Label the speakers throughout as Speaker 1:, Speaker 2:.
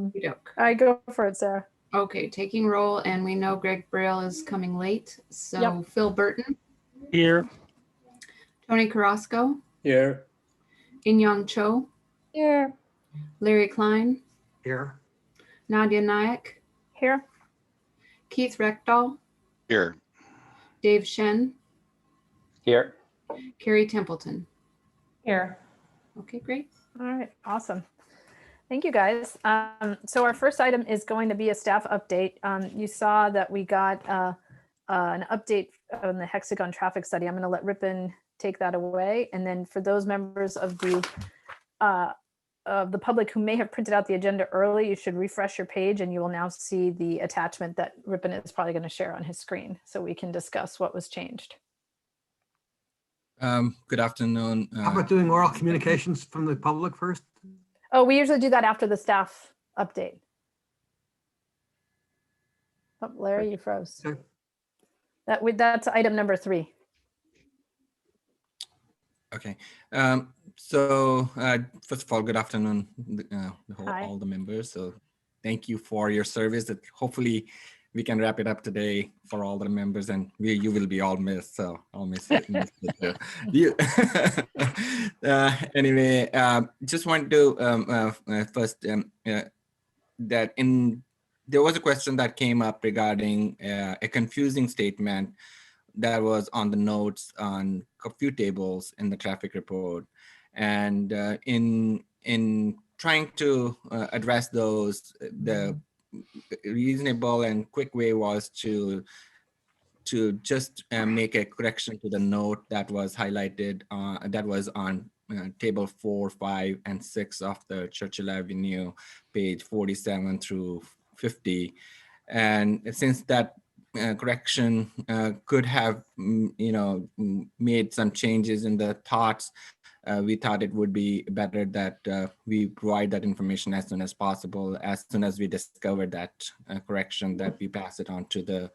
Speaker 1: Okey-doke.
Speaker 2: I go for it, Sarah.
Speaker 1: Okay, taking roll, and we know Greg Braille is coming late. So
Speaker 2: Yep.
Speaker 1: Phil Burton,
Speaker 3: Here.
Speaker 1: Tony Carrasco,
Speaker 3: Here.
Speaker 1: Inyong Cho,
Speaker 2: Here.
Speaker 1: Larry Klein,
Speaker 3: Here.
Speaker 1: Nadia Nayak,
Speaker 2: Here.
Speaker 1: Keith Reckdahl,
Speaker 4: Here.
Speaker 1: Dave Shen,
Speaker 3: Here.
Speaker 1: Carrie Templeton.
Speaker 2: Here.
Speaker 1: Okay, great.
Speaker 2: All right, awesome. Thank you, guys. So our first item is going to be a staff update. You saw that we got an update on the Hexagon traffic study. I'm going to let Ripon take that away. And then for those members of the public who may have printed out the agenda early, you should refresh your page and you will now see the attachment that Ripon is probably going to share on his screen so we can discuss what was changed.
Speaker 5: Good afternoon.
Speaker 6: How about doing oral communications from the public first?
Speaker 2: Oh, we usually do that after the staff update. Oh, Larry, you froze.
Speaker 6: Okay.
Speaker 2: That's item number 3.
Speaker 5: Okay. So first of all, good afternoon,
Speaker 2: Hi.
Speaker 5: all the members. So thank you for your service. That hopefully we can wrap it up today for all the members, and you will be all missed. So I'll miss it. You. Anyway, just want to first that there was a question that came up regarding a confusing statement that was on the notes on a few tables in the traffic report, and in trying to address those, the reasonable and quick way was to just make a correction to the note that was highlighted that was on table 4, 5, and 6 of the Churchill Avenue, page 47 through 50. And since that correction could have made some changes in the thoughts, we thought it would be better that we provide that information as soon as possible. As soon as we discovered that correction, that we pass it on to the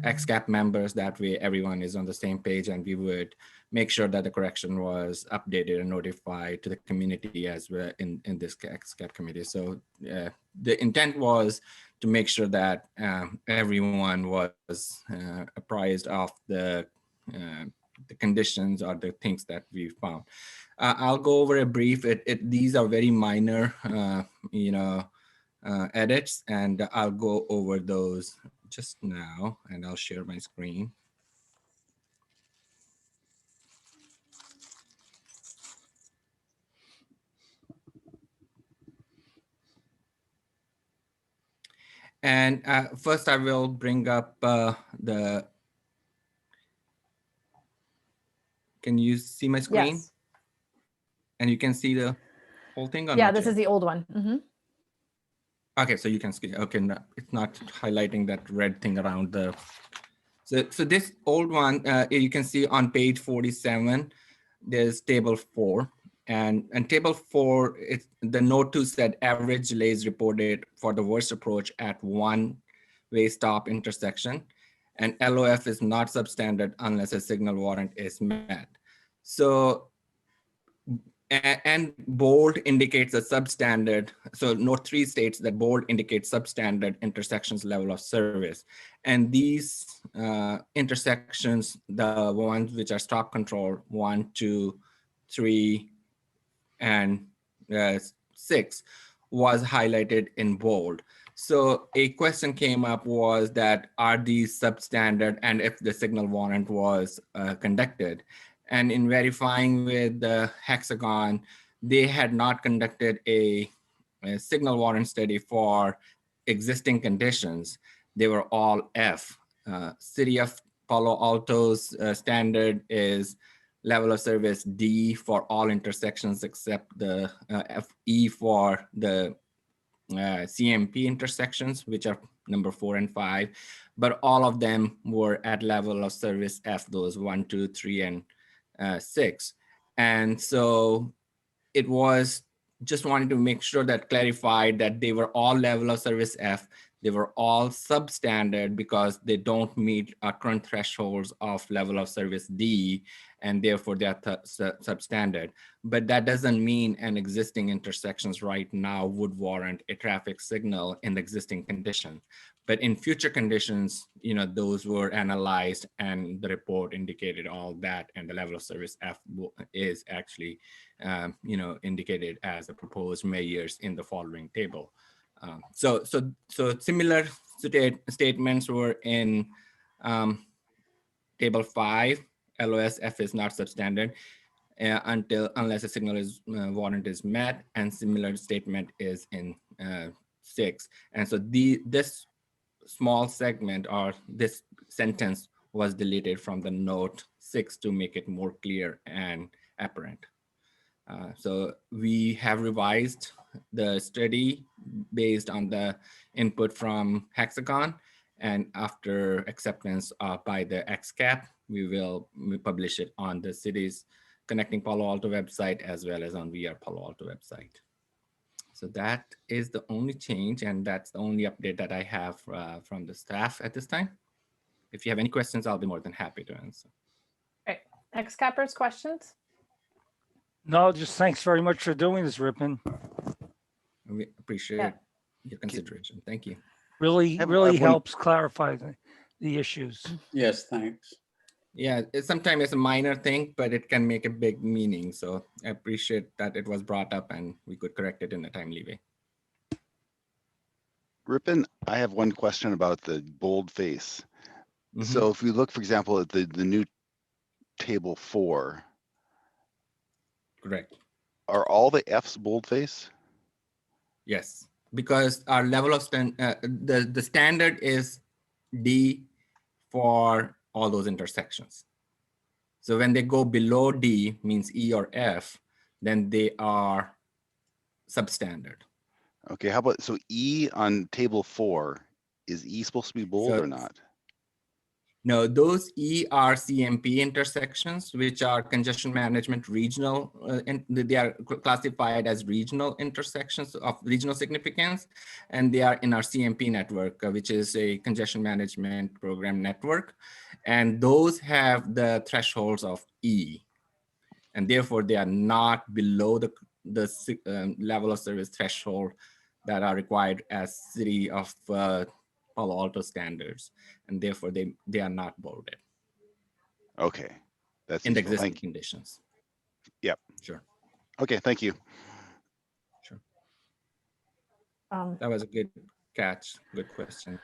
Speaker 5: XCAP members. That way everyone is on the same page, and we would make sure that the correction was updated and notified to the community as well in this XCAP committee. So the intent was to make sure that everyone was apprised of the conditions or the things that we found. I'll go over a brief. These are very minor, edits, and I'll go over those just now, and I'll share my screen. And first, I will bring up the. Can you see my screen?
Speaker 2: Yes.
Speaker 5: And you can see the whole thing? Or
Speaker 2: Yeah,
Speaker 5: not
Speaker 2: this
Speaker 5: yet?
Speaker 2: is the old one.
Speaker 5: Okay, so you can see. Okay, no, it's not highlighting that red thing around the. So this old one, you can see on page 47. There's table 4, and table 4, the note 2 said average delays reported for the worst approach at one-way stop intersection, and LOF is not substandard unless a signal warrant is met. So, and bold indicates a substandard. So note 3 states that bold indicates substandard intersections level of service. And these intersections, the ones which are stop control, 1, 2, 3, and 6, was highlighted in bold. So a question came up was that, are these substandard, and if the signal warrant was conducted? And in verifying with the Hexagon, they had not conducted a signal warrant study for existing conditions. They were all F. City of Palo Alto's standard is level of service D for all intersections except the FE for the CMP intersections, which are number 4 and 5. But all of them were at level of service F, those 1, 2, 3, and 6. And so it was just wanted to make sure that clarified that they were all level of service F. They were all substandard because they don't meet our current thresholds of level of service D. and therefore they are substandard. But that doesn't mean an existing intersections right now would warrant a traffic signal in the existing condition. But in future conditions, those were analyzed and the report indicated all that, and the level of service F is actually, indicated as the proposed measures in the following table. So similar statements were in table 5. LOS F is not substandard unless a signal warrant is met, and similar statement is in 6. And so this small segment or this sentence was deleted from the note 6 to make it more clear and apparent. So we have revised the study based on the input from Hexagon, and after acceptance by the XCAP, we will publish it on the city's Connecting Palo Alto website as well as on VR Palo Alto website. So that is the only change, and that's the only update that I have from the staff at this time. If you have any questions, I'll be more than happy to answer.
Speaker 2: Right. XCAPers, questions?
Speaker 3: No, just thanks very much for doing this, Ripon.
Speaker 5: We appreciate your consideration. Thank you.
Speaker 3: Really helps clarify the issues.
Speaker 4: Yes, thanks.
Speaker 5: Yeah, sometimes it's a minor thing, but it can make a big meaning. So I appreciate that it was brought up and we could correct it in a timely way.
Speaker 7: Ripon, I have one question about the boldface. So if we look, for example, at the new table 4,
Speaker 5: Correct.
Speaker 7: are all the F's boldface?
Speaker 5: Yes, because our level of the standard is D for all those intersections. So when they go below D, means E or F, then they are substandard.
Speaker 7: Okay, how about, so E on table 4, is E supposed to be bold or not?
Speaker 5: No, those E are CMP intersections, which are congestion management regional, and they are classified as regional intersections of regional significance, and they are in our CMP network, which is a congestion management program network, and those have the thresholds of E, and therefore they are not below the level of service threshold that are required as City of Palo Alto standards, and therefore they are not bolded.
Speaker 7: Okay, that's
Speaker 5: in the
Speaker 7: useful.
Speaker 5: existing
Speaker 7: Thank you.
Speaker 5: conditions.
Speaker 7: Yep.
Speaker 5: Sure.
Speaker 7: Okay, thank you.
Speaker 5: Sure.
Speaker 2: Um,
Speaker 5: That was a good catch. Good question.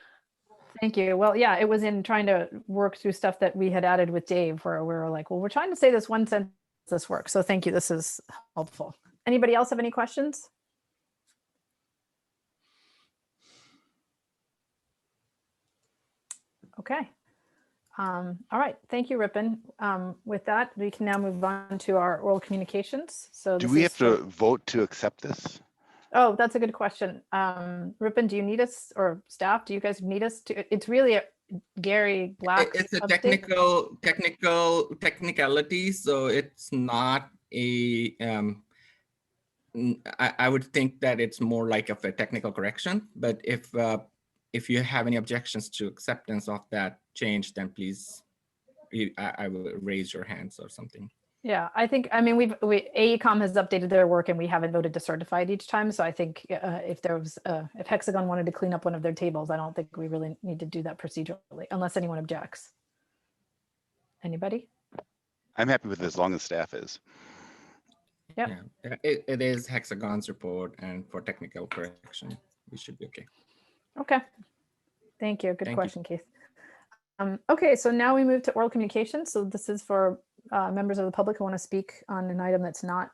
Speaker 2: Thank you. Well, yeah, it was in trying to work through stuff that we had added with Dave where we were like, well, we're trying to say this one sentence, this works. So thank you. This is helpful. Anybody else have any questions? Okay. All right. Thank you, Ripon. With that, we can now move on to our oral communications. So
Speaker 7: Do
Speaker 2: this
Speaker 7: we
Speaker 2: is
Speaker 7: have to
Speaker 2: for-
Speaker 7: vote to accept this?
Speaker 2: Oh, that's a good question. Ripon, do you need us, or staff, do you guys need us to? It's really a Gary Black.
Speaker 5: It's a
Speaker 2: update?
Speaker 5: technicality, so it's not a. I would think that it's more like of a technical correction, but if you have any objections to acceptance of that change, then please, I will raise your hands or something.
Speaker 2: Yeah, I think, I mean, AECOM has updated their work and we haven't voted to certify it each time. So I think if Hexagon wanted to clean up one of their tables, I don't think we really need to do that procedurally unless anyone objects. Anybody?
Speaker 7: I'm happy with it as long as staff is.
Speaker 2: Yep.
Speaker 5: Yeah, it is Hexagon's report, and for technical correction, we should be okay.
Speaker 2: Okay. Thank you. Good
Speaker 5: Thank you.
Speaker 2: question, Keith. Okay, so now we move to oral communication. So this is for members of the public who want to speak on an item that's not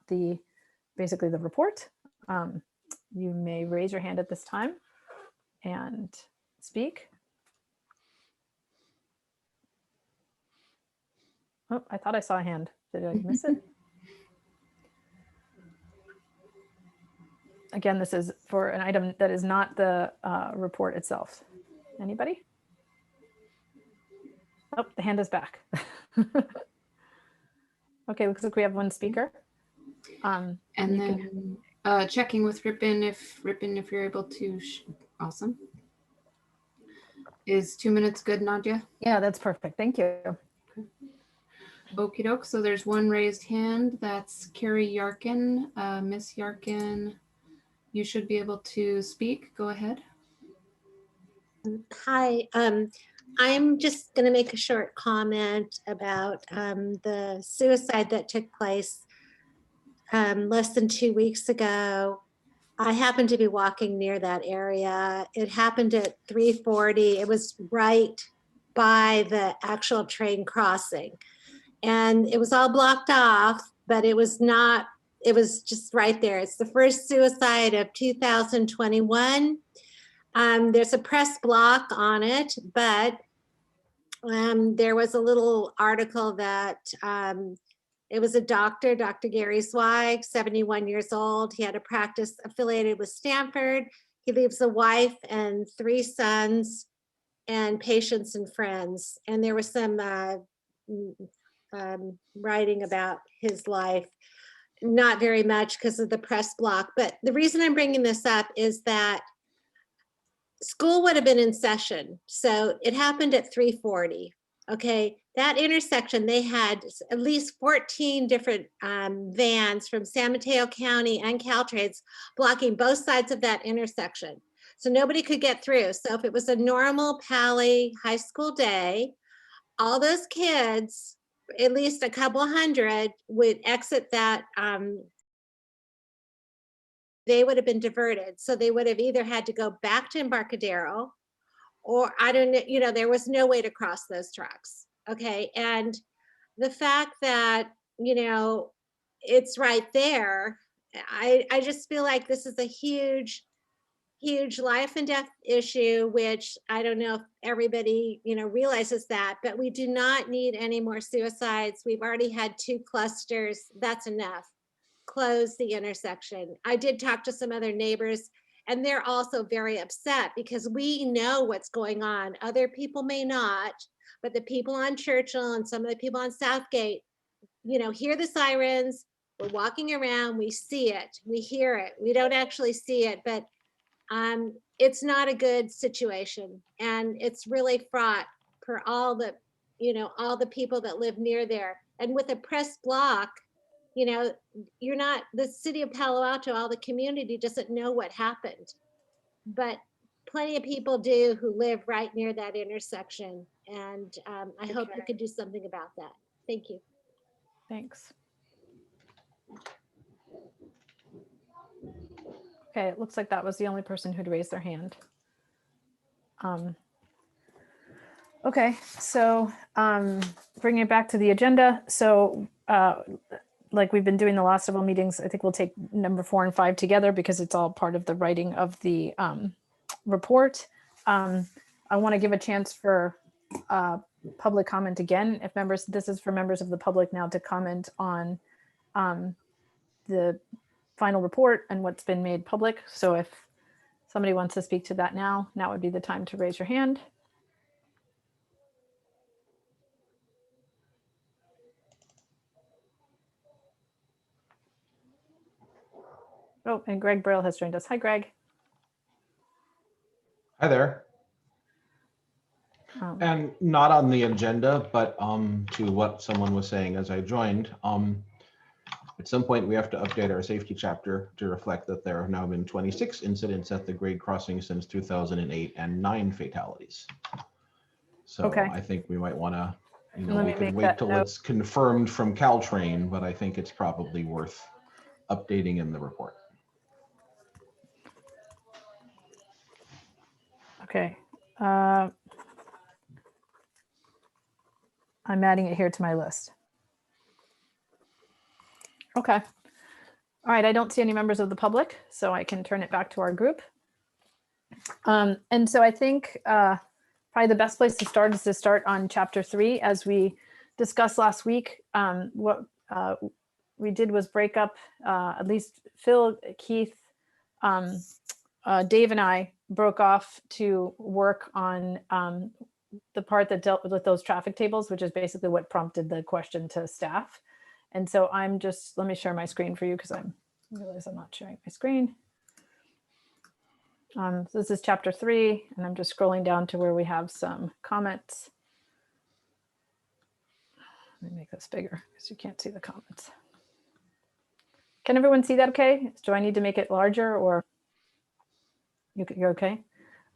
Speaker 2: basically the report. You may raise your hand at this time and speak. Oh, I thought I saw a hand. Did I miss it? Again, this is for an item that is not the report itself. Anybody? Oh, the hand is back. Okay, looks like we have one speaker.
Speaker 1: And
Speaker 2: you
Speaker 1: then checking with Ripon, if you're able to, awesome. Is 2 minutes good, Nadia?
Speaker 2: Yeah, that's perfect. Thank you.
Speaker 1: Okie doke. So there's one raised hand. That's Carrie Yarkin. Miss Yarkin, you should be able to speak. Go ahead.
Speaker 4: Hi, I'm just going to make a short comment about the suicide that took place less than 2 weeks ago. I happened to be walking near that area. It happened at 3:40. It was right by the actual train crossing. And it was all blocked off, but it was not, it was just right there. It's the first suicide of 2021. There's a press block on it, but there was a little article that it was a doctor, Dr. Gary Zweig, 71 years old. He had a practice affiliated with Stanford. He leaves a wife and 3 sons and patients and friends. And there was some writing about his life. Not very much because of the press block. But the reason I'm bringing this up is that school would have been in session. So it happened at 3:40. Okay, that intersection, they had at least 14 different vans from San Mateo County and Caltrades blocking both sides of that intersection. So nobody could get through. So if it was a normal Pali high school day, all those kids, at least a couple hundred, would exit that they would have been diverted. So they would have either had to go back to Embarcadero, or I don't know, you know, there was no way to cross those tracks. Okay. And the fact that, you know, it's right there, I just feel like this is a huge life and death issue, which I don't know if everybody, you know, realizes that, but we do not need any more suicides. We've already had 2 clusters. That's enough. Close the intersection. I did talk to some other neighbors, and they're also very upset because we know what's going on. Other people may not, but the people on Churchill and some of the people on Southgate, you know, hear the sirens. We're walking around, we see it, we hear it. We don't actually see it, but it's not a good situation, and it's really fraught for all the, you know, all the people that live near there. And with a press block, you know, you're not, the city of Palo Alto, all the community doesn't know what happened, but plenty of people do who live right near that intersection. And I hope you could do something about that. Thank you.
Speaker 2: Thanks. Okay, it looks like that was the only person who'd raised their hand. Okay, so bringing it back to the agenda. So like we've been doing the last several meetings, I think we'll take number 4 and 5 together because it's all part of the writing of the report. I want to give a chance for public comment again. If members, this is for members of the public now to comment on the final report and what's been made public. So if somebody wants to speak to that now would be the time to raise your hand. Oh, and Greg Braille has joined us. Hi, Greg.
Speaker 8: Hi there. And not on the agenda, but to what someone was saying as I joined, at some point we have to update our safety chapter to reflect that there have now been 26 incidents at the grade crossing since 2008 and 9 fatalities. So
Speaker 2: Okay.
Speaker 8: I think we might want to, you know,
Speaker 2: Let
Speaker 8: we
Speaker 2: me
Speaker 8: can
Speaker 2: make
Speaker 8: wait
Speaker 2: that
Speaker 8: till
Speaker 2: note.
Speaker 8: it's confirmed from Caltrain, but I think it's probably worth updating in the report.
Speaker 2: Okay. I'm adding it here to my list. Okay. All right. I don't see any members of the public, so I can turn it back to our group. And so I think probably the best place to start is to start on chapter 3. As we discussed last week, what we did was break up, at least Phil, Keith, Dave and I broke off to work on the part that dealt with those traffic tables, which is basically what prompted the question to staff. And so I'm just, let me share my screen for you because I realize I'm not sharing my screen. So this is chapter 3, and I'm just scrolling down to where we have some comments. Let me make this bigger because you can't see the comments. Can everyone see that okay? Do I need to make it larger or you're okay?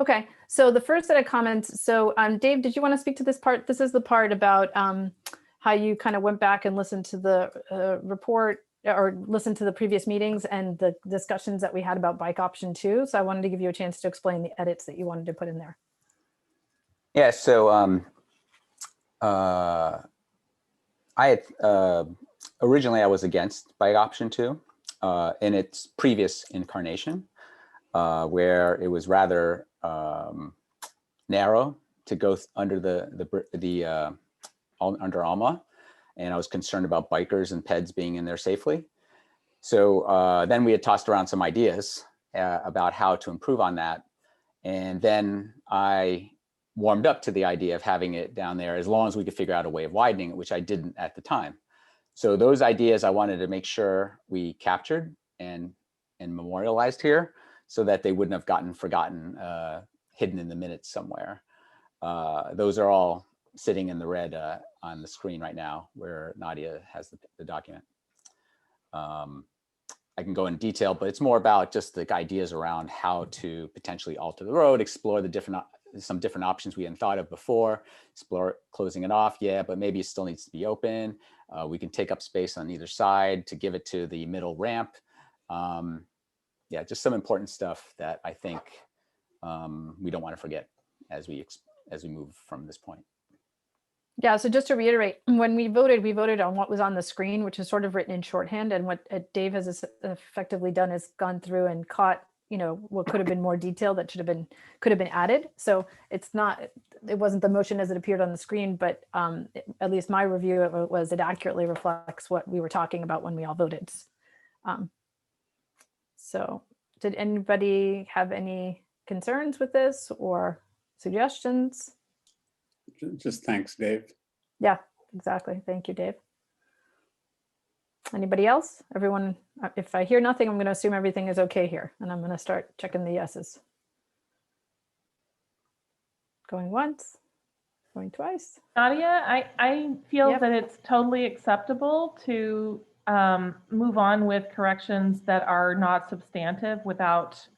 Speaker 2: Okay, so the first set of comments. So Dave, did you want to speak to this part? This is the part about how you kind of went back and listened to the report or listened to the previous meetings and the discussions that we had about bike option 2. So I wanted to give you a chance to explain the edits that you wanted to put in there.
Speaker 9: Yeah, so I had originally I was against bike option 2 in its previous incarnation, where it was rather narrow to go under under ALMA, and I was concerned about bikers and peds being in there safely. So then we had tossed around some ideas about how to improve on that, and then I warmed up to the idea of having it down there as long as we could figure out a way of widening it, which I didn't at the time. So those ideas I wanted to make sure we captured and memorialized here so that they wouldn't have gotten forgotten, hidden in the minutes somewhere. Those are all sitting in the red on the screen right now where Nadia has the document. I can go in detail, but it's more about just the ideas around how to potentially alter the road, explore the some different options we hadn't thought of before, explore closing it off. Yeah, but maybe it still needs to be open. We can take up space on either side to give it to the middle ramp. Yeah, just some important stuff that I think we don't want to forget as we move from this point.
Speaker 2: Yeah, so just to reiterate, when we voted on what was on the screen, which is sort of written in shorthand, and what Dave has effectively done is gone through and caught, you know, what could have been more detail that could have been added. So it wasn't the motion as it appeared on the screen, but at least my review of it was it accurately reflects what we were talking about when we all voted. So did anybody have any concerns with this or suggestions?
Speaker 10: Just thanks, Dave.
Speaker 2: Yeah, exactly. Thank you, Dave. Anybody else? Everyone, if I hear nothing, I'm going to assume everything is okay here, and I'm going to start checking the yeses. Going once, going twice.
Speaker 11: Nadia, I feel
Speaker 2: Yep.
Speaker 11: that it's totally acceptable to move on with corrections that are not substantive without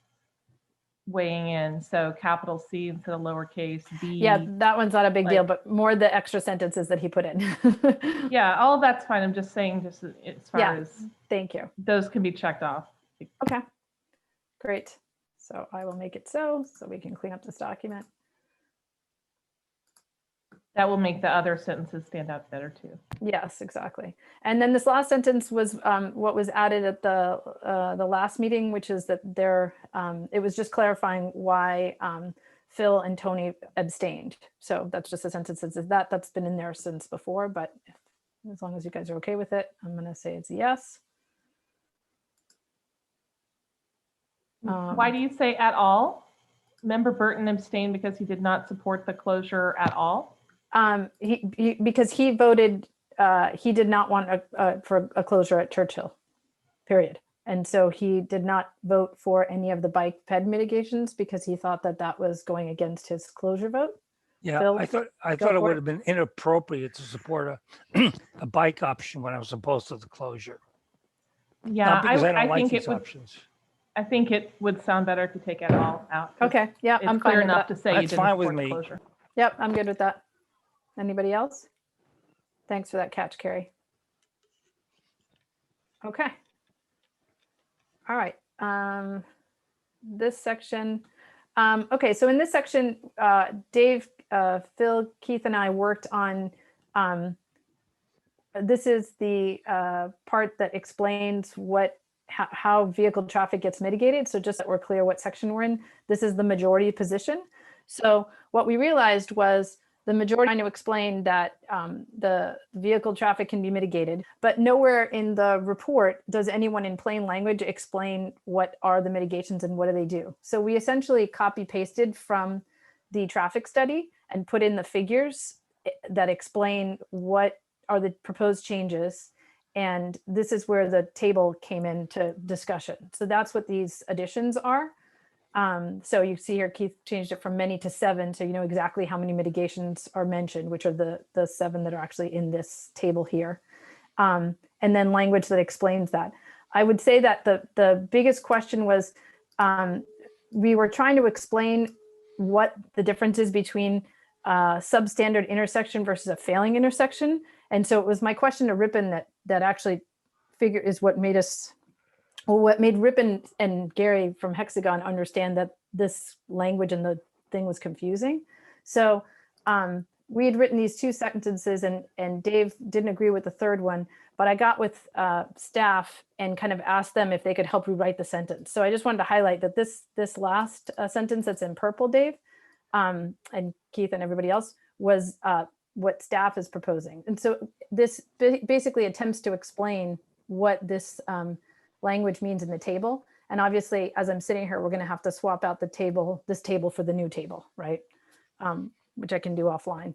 Speaker 11: weighing in. So capital C instead of lowercase b.
Speaker 2: Yeah, that one's not a big deal,
Speaker 11: like-
Speaker 2: but more the extra sentences that he put in.
Speaker 11: Yeah, all of that's fine. I'm just saying, just as far
Speaker 2: Yeah.
Speaker 11: as
Speaker 2: Thank you.
Speaker 11: those can be checked off.
Speaker 2: Okay, great. So I will make it so we can clean up this document.
Speaker 11: That will make the other sentences stand out better too.
Speaker 2: Yes, exactly. And then this last sentence was what was added at the last meeting, which is that it was just clarifying why Phil and Tony abstained. So that's just a sentence that says that's been in there since before, but as long as you guys are okay with it, I'm going to say it's a yes.
Speaker 11: Why do you say at all? Member Burton abstained because he did not support the closure at all?
Speaker 2: Because he voted, he did not want for a closure at Churchill, period. And so he did not vote for any of the bike ped mitigations because he thought that was going against his closure vote.
Speaker 3: Yeah,
Speaker 2: Phil,
Speaker 3: I thought
Speaker 2: go
Speaker 3: it
Speaker 2: for
Speaker 3: would
Speaker 2: it.
Speaker 3: have been inappropriate to support a bike option when I was opposed to the closure.
Speaker 11: Yeah,
Speaker 3: Not because I don't like
Speaker 11: think
Speaker 3: these
Speaker 11: it would.
Speaker 3: options.
Speaker 11: I think it would sound better to take it all out. 'Cause
Speaker 2: Okay, yeah,
Speaker 11: it's
Speaker 2: I'm
Speaker 11: clear
Speaker 2: fine with
Speaker 11: enough
Speaker 2: that.
Speaker 11: to say you
Speaker 3: That's
Speaker 11: didn't
Speaker 3: fine with
Speaker 11: support the
Speaker 3: me.
Speaker 11: closure.
Speaker 2: Yep, I'm good with that. Anybody else? Thanks for that catch, Carrie. Okay. All right. This section. Okay, so in this section, Dave, Phil, Keith, and I worked on. This is the part that explains how vehicle traffic gets mitigated. So just that we're clear what section we're in. This is the majority position. So what we realized was the majority trying to explain that the vehicle traffic can be mitigated, but nowhere in the report does anyone in plain language explain what are the mitigations and what do they do. So we essentially copy pasted from the traffic study and put in the figures that explain what are the proposed changes. And this is where the table came into discussion. So that's what these additions are. So you see here, Keith changed it from many to 7. So you know exactly how many mitigations are mentioned, which are the 7 that are actually in this table here. And then language that explains that. I would say that the biggest question was, we were trying to explain what the difference is between substandard intersection versus a failing intersection. And so it was my question to Ripon that actually is what made us, well, what made Ripon and Gary from Hexagon understand that this language and the thing was confusing. So we had written these 2 sentences and Dave didn't agree with the third one, but I got with staff and kind of asked them if they could help rewrite the sentence. So I just wanted to highlight that this last sentence that's in purple, Dave, and Keith and everybody else, was what staff is proposing. And so this basically attempts to explain what this language means in the table. And obviously, as I'm sitting here, we're going to have to swap out this table for the new table, right? Which I can do offline.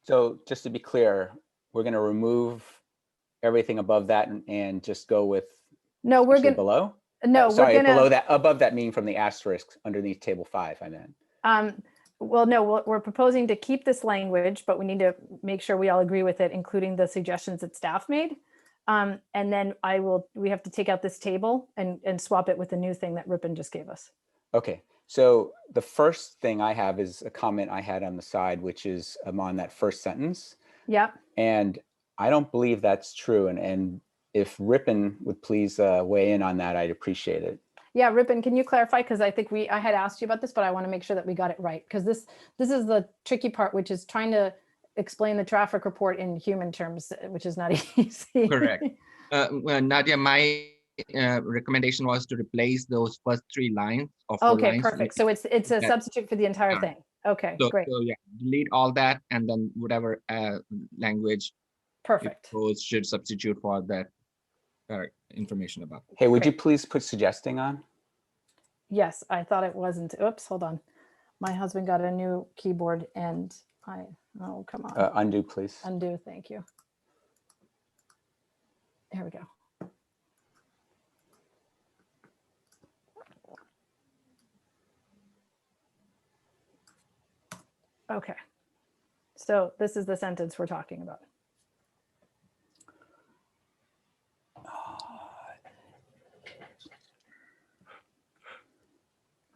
Speaker 9: So just to be clear, we're going to remove everything above that and just go with
Speaker 2: no, we're going
Speaker 9: below.
Speaker 2: No,
Speaker 9: sorry,
Speaker 2: we're gonna,
Speaker 9: below that, above that meaning from the asterisk underneath table 5. I meant.
Speaker 2: Well, no, we're proposing to keep this language, but we need to make sure we all agree with it, including the suggestions that staff made. And then we have to take out this table and swap it with the new thing that Ripon just gave us.
Speaker 9: Okay. So the first thing I have is a comment I had on the side, which is on that first sentence.
Speaker 2: Yeah.
Speaker 9: And I don't believe that's true. And if Ripon would please weigh in on that, I'd appreciate it.
Speaker 2: Yeah, Ripon, can you clarify? Because I think I had asked you about this, but I want to make sure that we got it right. Because this is the tricky part, which is trying to explain the traffic report in human terms, which is not easy.
Speaker 5: Correct. Well, Nadia, my recommendation was to replace those first 3 lines or 4
Speaker 2: okay,
Speaker 5: lines.
Speaker 2: perfect. So it's a substitute for the entire thing. Okay, great.
Speaker 5: So yeah, delete all that and then whatever language
Speaker 2: perfect
Speaker 5: should substitute for that information about.
Speaker 9: Hey, would you please put suggesting on?
Speaker 2: Yes, I thought it wasn't. Oops, hold on. My husband got a new keyboard and oh, come on.
Speaker 9: Undo, please.
Speaker 2: Undo, thank you. Here we go. Okay, so this is the sentence we're talking about.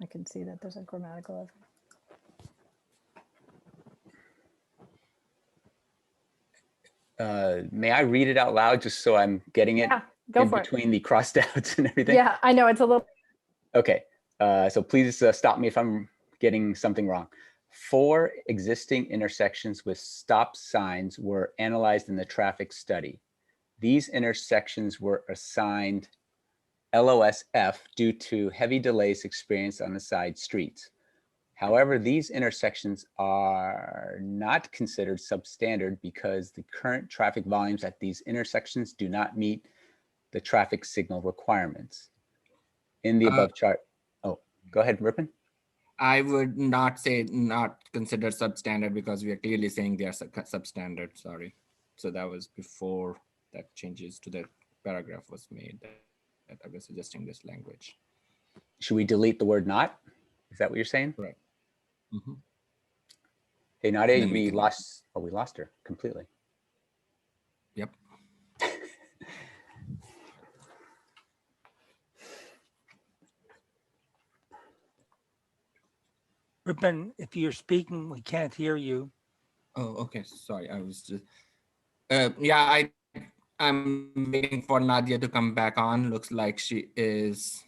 Speaker 2: I can see that there's a grammatical
Speaker 9: error. May I read it out loud just so I'm getting it in between the crossed outs and everything?
Speaker 2: Yeah, I know it's a little.
Speaker 9: Okay, so please stop me if I'm getting something wrong. 4 existing intersections with stop signs were analyzed in the traffic study. These intersections were assigned LOSF due to heavy delays experienced on the side streets. However, these intersections are not considered substandard because the current traffic volumes at these intersections do not meet the traffic signal requirements. In the above chart, oh, go ahead, Ripon.
Speaker 5: I would not say not considered substandard because we are clearly saying they are substandard, sorry. So that was before that changes to the paragraph was made that I was suggesting this language.
Speaker 9: Should we delete the word not? Is that what you're saying?
Speaker 5: Right. Mm-hmm.
Speaker 9: Hey, Nadia, we lost her completely.
Speaker 5: Yep.
Speaker 3: Ripon, if you're speaking, we can't hear you.
Speaker 5: Oh, okay. Sorry, I was just. Yeah, I'm waiting for Nadia to come back on. Looks like she is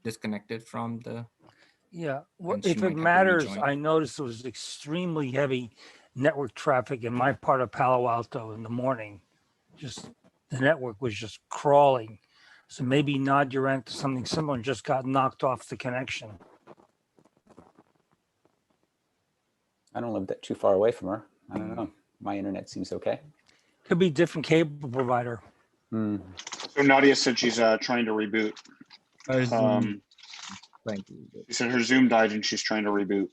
Speaker 5: disconnected from the.
Speaker 3: Yeah, well, if it matters, I noticed it was extremely heavy network traffic in my part of Palo Alto in the morning. Just the network was just crawling. So maybe Nadia ran into something similar and just got knocked off the connection.
Speaker 9: I don't live that too far away from her. I don't know. My internet seems okay.
Speaker 3: Could be different cable provider.
Speaker 9: Mm.
Speaker 12: So Nadia said she's trying to reboot. She said her Zoom died and she's trying to reboot.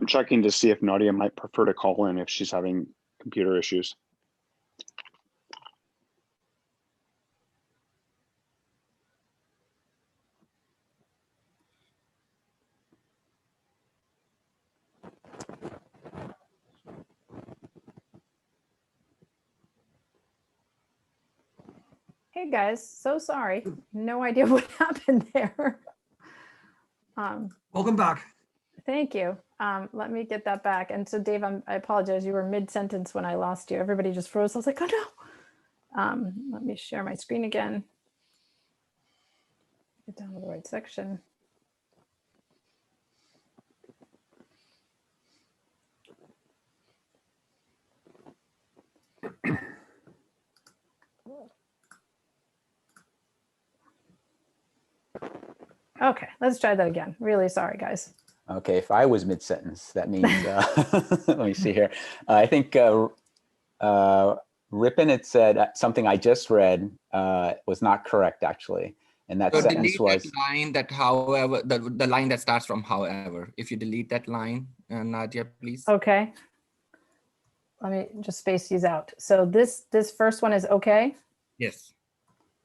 Speaker 12: I'm checking to see if Nadia might prefer to call in if she's having computer issues.
Speaker 2: Hey guys, so sorry. No idea what happened there.
Speaker 6: Welcome back.
Speaker 2: Thank you. Let me get that back. And so Dave, I apologize. You were mid-sentence when I lost you. Everybody just froze. I was like, oh no. Let me share my screen again. Get down to the right section. Okay, let's try that again. Really sorry, guys.
Speaker 9: Okay, if I was mid-sentence, that means, let me see here. I think Ripon had said something I just read was not correct, actually. And that
Speaker 5: So
Speaker 9: sentence
Speaker 5: delete
Speaker 9: was,
Speaker 5: that line that however, the line that starts from however. If you delete that line, Nadia, please.
Speaker 2: Okay. Let me just space these out. So this first one is okay.
Speaker 5: Yes.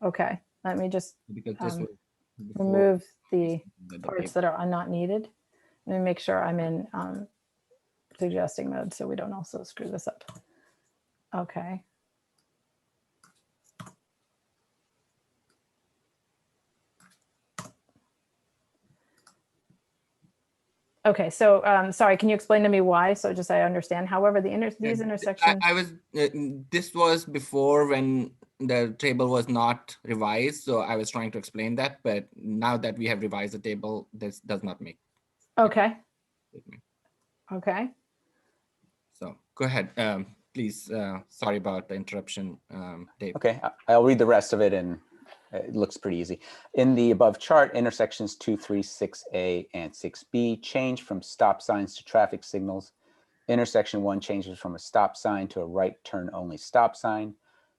Speaker 2: Okay. Let me just
Speaker 5: Because this was before
Speaker 2: remove the
Speaker 5: the
Speaker 2: parts
Speaker 5: paper.
Speaker 2: that are not needed. Let me make sure I'm in suggesting mode so we don't also screw this up. Okay. Okay, so sorry, can you explain to me why? So just I understand. However, these intersections.
Speaker 5: I was, this was before when the table was not revised. So I was trying to explain that, but now that we have revised the table, this does not make.
Speaker 2: Okay. Okay.
Speaker 5: So go ahead, please. Sorry about the interruption, Dave.
Speaker 9: okay, I'll read the rest of it and it looks pretty easy. In the above chart, intersections 2, 3, 6A, and 6B change from stop signs to traffic signals. Intersection 1 changes from a stop sign to a right turn only stop sign.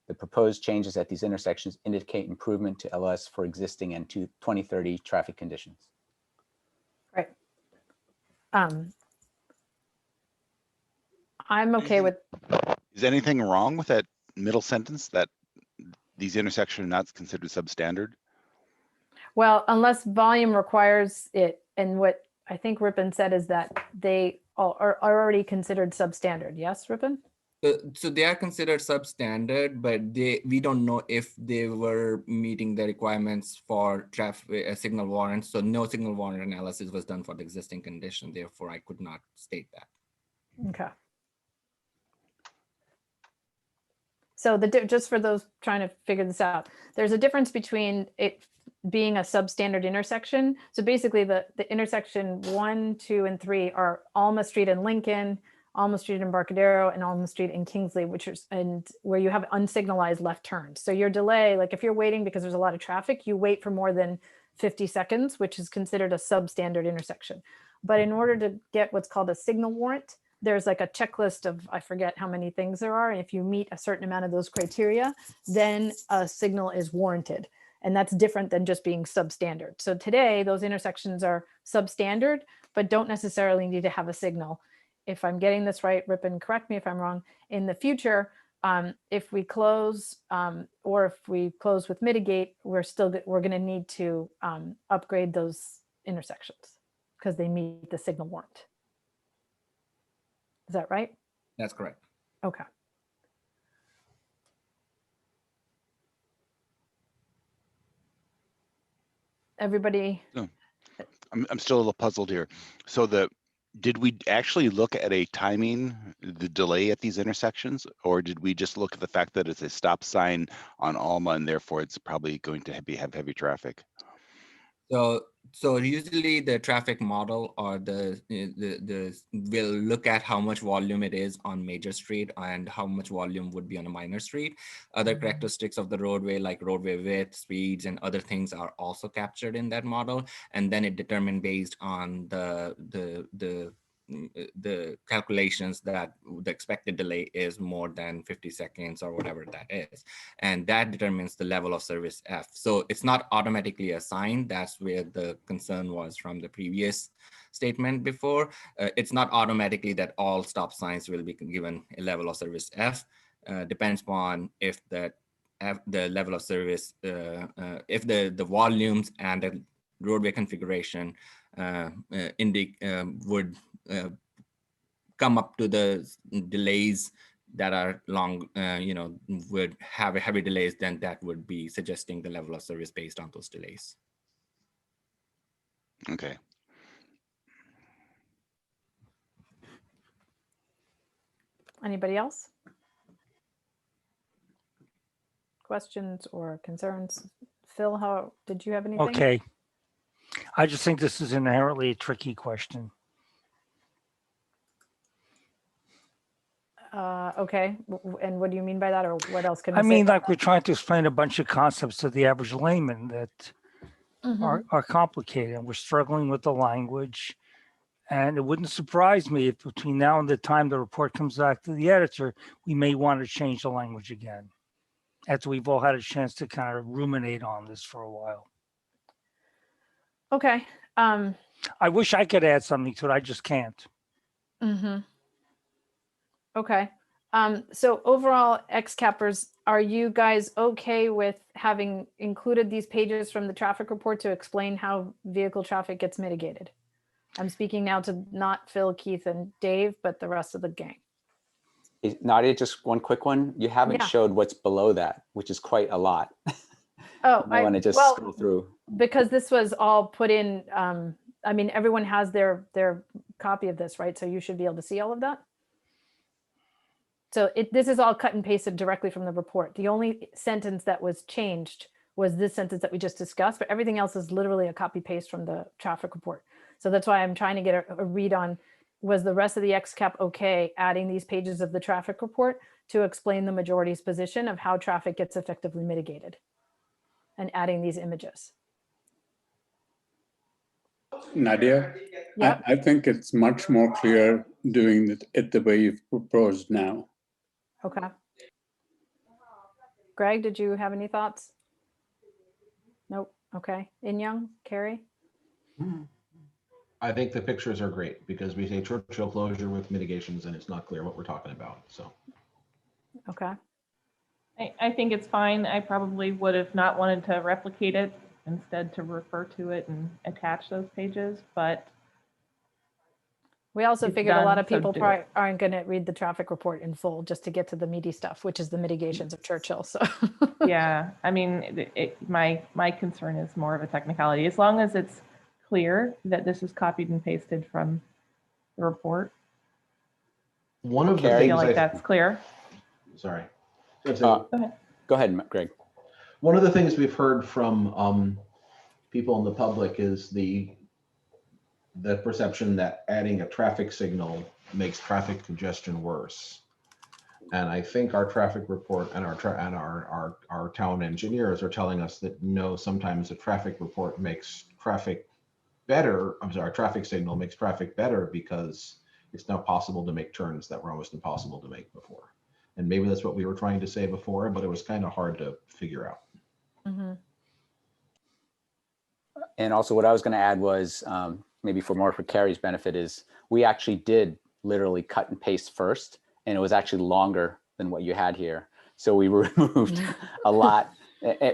Speaker 9: The proposed changes at these intersections indicate improvement to LS for existing and 2030 traffic conditions.
Speaker 2: Right. I'm okay with.
Speaker 7: Is anything wrong with that middle sentence that these intersections are not considered substandard?
Speaker 2: Well, unless volume requires it, and what I think Ripon said is that they are already considered substandard. Yes, Ripon?
Speaker 5: So they are considered substandard, but we don't know if they were meeting the requirements for traffic signal warrants. So no signal warrant analysis was done for the existing condition. Therefore, I could not state that.
Speaker 2: Okay. So just for those trying to figure this out, there's a difference between it being a substandard intersection. So basically the intersection 1, 2, and 3 are Alma Street and Lincoln, Alma Street in Embarcadero, and Alma Street in Kingsley, and where you have unsignalized left turns. So your delay, like if you're waiting because there's a lot of traffic, you wait for more than 50 seconds, which is considered a substandard intersection. But in order to get what's called a signal warrant, there's like a checklist of, I forget how many things there are. And if you meet a certain amount of those criteria, then a signal is warranted. And that's different than just being substandard. So today, those intersections are substandard, but don't necessarily need to have a signal. If I'm getting this right, Ripon, correct me if I'm wrong. In the future, if we close or if we close with mitigate, we're going to need to upgrade those intersections because they meet the signal warrant. Is that right?
Speaker 5: That's correct.
Speaker 2: Okay. Everybody.
Speaker 7: No. I'm still a little puzzled here. So did we actually look at a timing, the delay at these intersections, or did we just look at the fact that it's a stop sign on Alma and therefore it's probably going to have heavy traffic?
Speaker 5: So usually the traffic model or the will look at how much volume it is on major street and how much volume would be on a minor street. Other characteristics of the roadway like roadway width, speeds, and other things are also captured in that model. And then it determined based on the the calculations that the expected delay is more than 50 seconds or whatever that is. And that determines the level of service F. So it's not automatically assigned. That's where the concern was from the previous statement before. It's not automatically that all stop signs will be given a level of service F. Depends upon if the level of service, if the volumes and the roadway configuration would come up to the delays that are long, would have a heavy delays, then that would be suggesting the level of service based on those delays.
Speaker 7: Okay.
Speaker 2: Anybody else? Questions or concerns? Phil, how did you have anything?
Speaker 3: Okay. I just think this is inherently a tricky question.
Speaker 2: Okay. And what do you mean by that, or what else can you
Speaker 3: I
Speaker 2: say
Speaker 3: mean,
Speaker 2: about
Speaker 3: like we're trying to explain a bunch of concepts to the average layman that
Speaker 2: that?
Speaker 3: are complicated, and we're struggling with the language. And it wouldn't surprise me if between now and the time the report comes back to the editor, we may want to change the language again, after we've all had a chance to kind of ruminate on this for a while.
Speaker 2: Okay.
Speaker 3: I wish I could add something to it. I just can't.
Speaker 2: Okay. So overall, XCAPers, are you guys okay with having included these pages from the traffic report to explain how vehicle traffic gets mitigated? I'm speaking now to not Phil, Keith, and Dave, but the rest of the gang.
Speaker 9: Nadia, just one quick one. You haven't showed what's below that, which is quite a lot.
Speaker 2: Oh,
Speaker 9: I want to just scroll through.
Speaker 2: Because this was all put in, I mean, everyone has their copy of this, right? So you should be able to see all of that. So this is all cut and pasted directly from the report. The only sentence that was changed was this sentence that we just discussed, but everything else is literally a copy paste from the traffic report. So that's why I'm trying to get a read on, was the rest of the XCAP okay adding these pages of the traffic report to explain the majority's position of how traffic gets effectively mitigated and adding these images?
Speaker 10: Nadia,
Speaker 2: Yep.
Speaker 10: I think it's much more clear doing it the way you've proposed now.
Speaker 2: Okay. Greg, did you have any thoughts? Nope. Okay. In-Young, Carrie?
Speaker 8: I think the pictures are great because we say Churchill closure with mitigations and it's not clear what we're talking about, so.
Speaker 2: Okay.
Speaker 11: I think it's fine. I probably would have not wanted to replicate it, instead to refer to it and attach those pages, but
Speaker 2: We also
Speaker 11: it's
Speaker 2: figured a lot
Speaker 11: done,
Speaker 2: of
Speaker 11: so
Speaker 2: people
Speaker 11: do
Speaker 2: probably
Speaker 11: it.
Speaker 2: aren't going to read the traffic report in full just to get to the meaty stuff, which is the mitigations of Churchill. So
Speaker 11: Yeah, I mean, my concern is more of a technicality. As long as it's clear that this is copied and pasted from the report,
Speaker 8: One of the
Speaker 9: Carrie?
Speaker 11: I
Speaker 8: things
Speaker 11: feel like
Speaker 8: I,
Speaker 11: that's clear.
Speaker 8: sorry.
Speaker 9: Go ahead, Greg.
Speaker 8: One of the things we've heard from people in the public is the perception that adding a traffic signal makes traffic congestion worse. And I think our traffic report and our town engineers are telling us that no, sometimes a traffic report makes traffic better. I'm sorry, a traffic signal makes traffic better because it's now possible to make turns that were almost impossible to make before. And maybe that's what we were trying to say before, but it was kind of hard to figure out.
Speaker 9: And also what I was going to add was maybe for Carrie's benefit is we actually did literally cut and paste first, and it was actually longer than what you had here. So we removed a lot.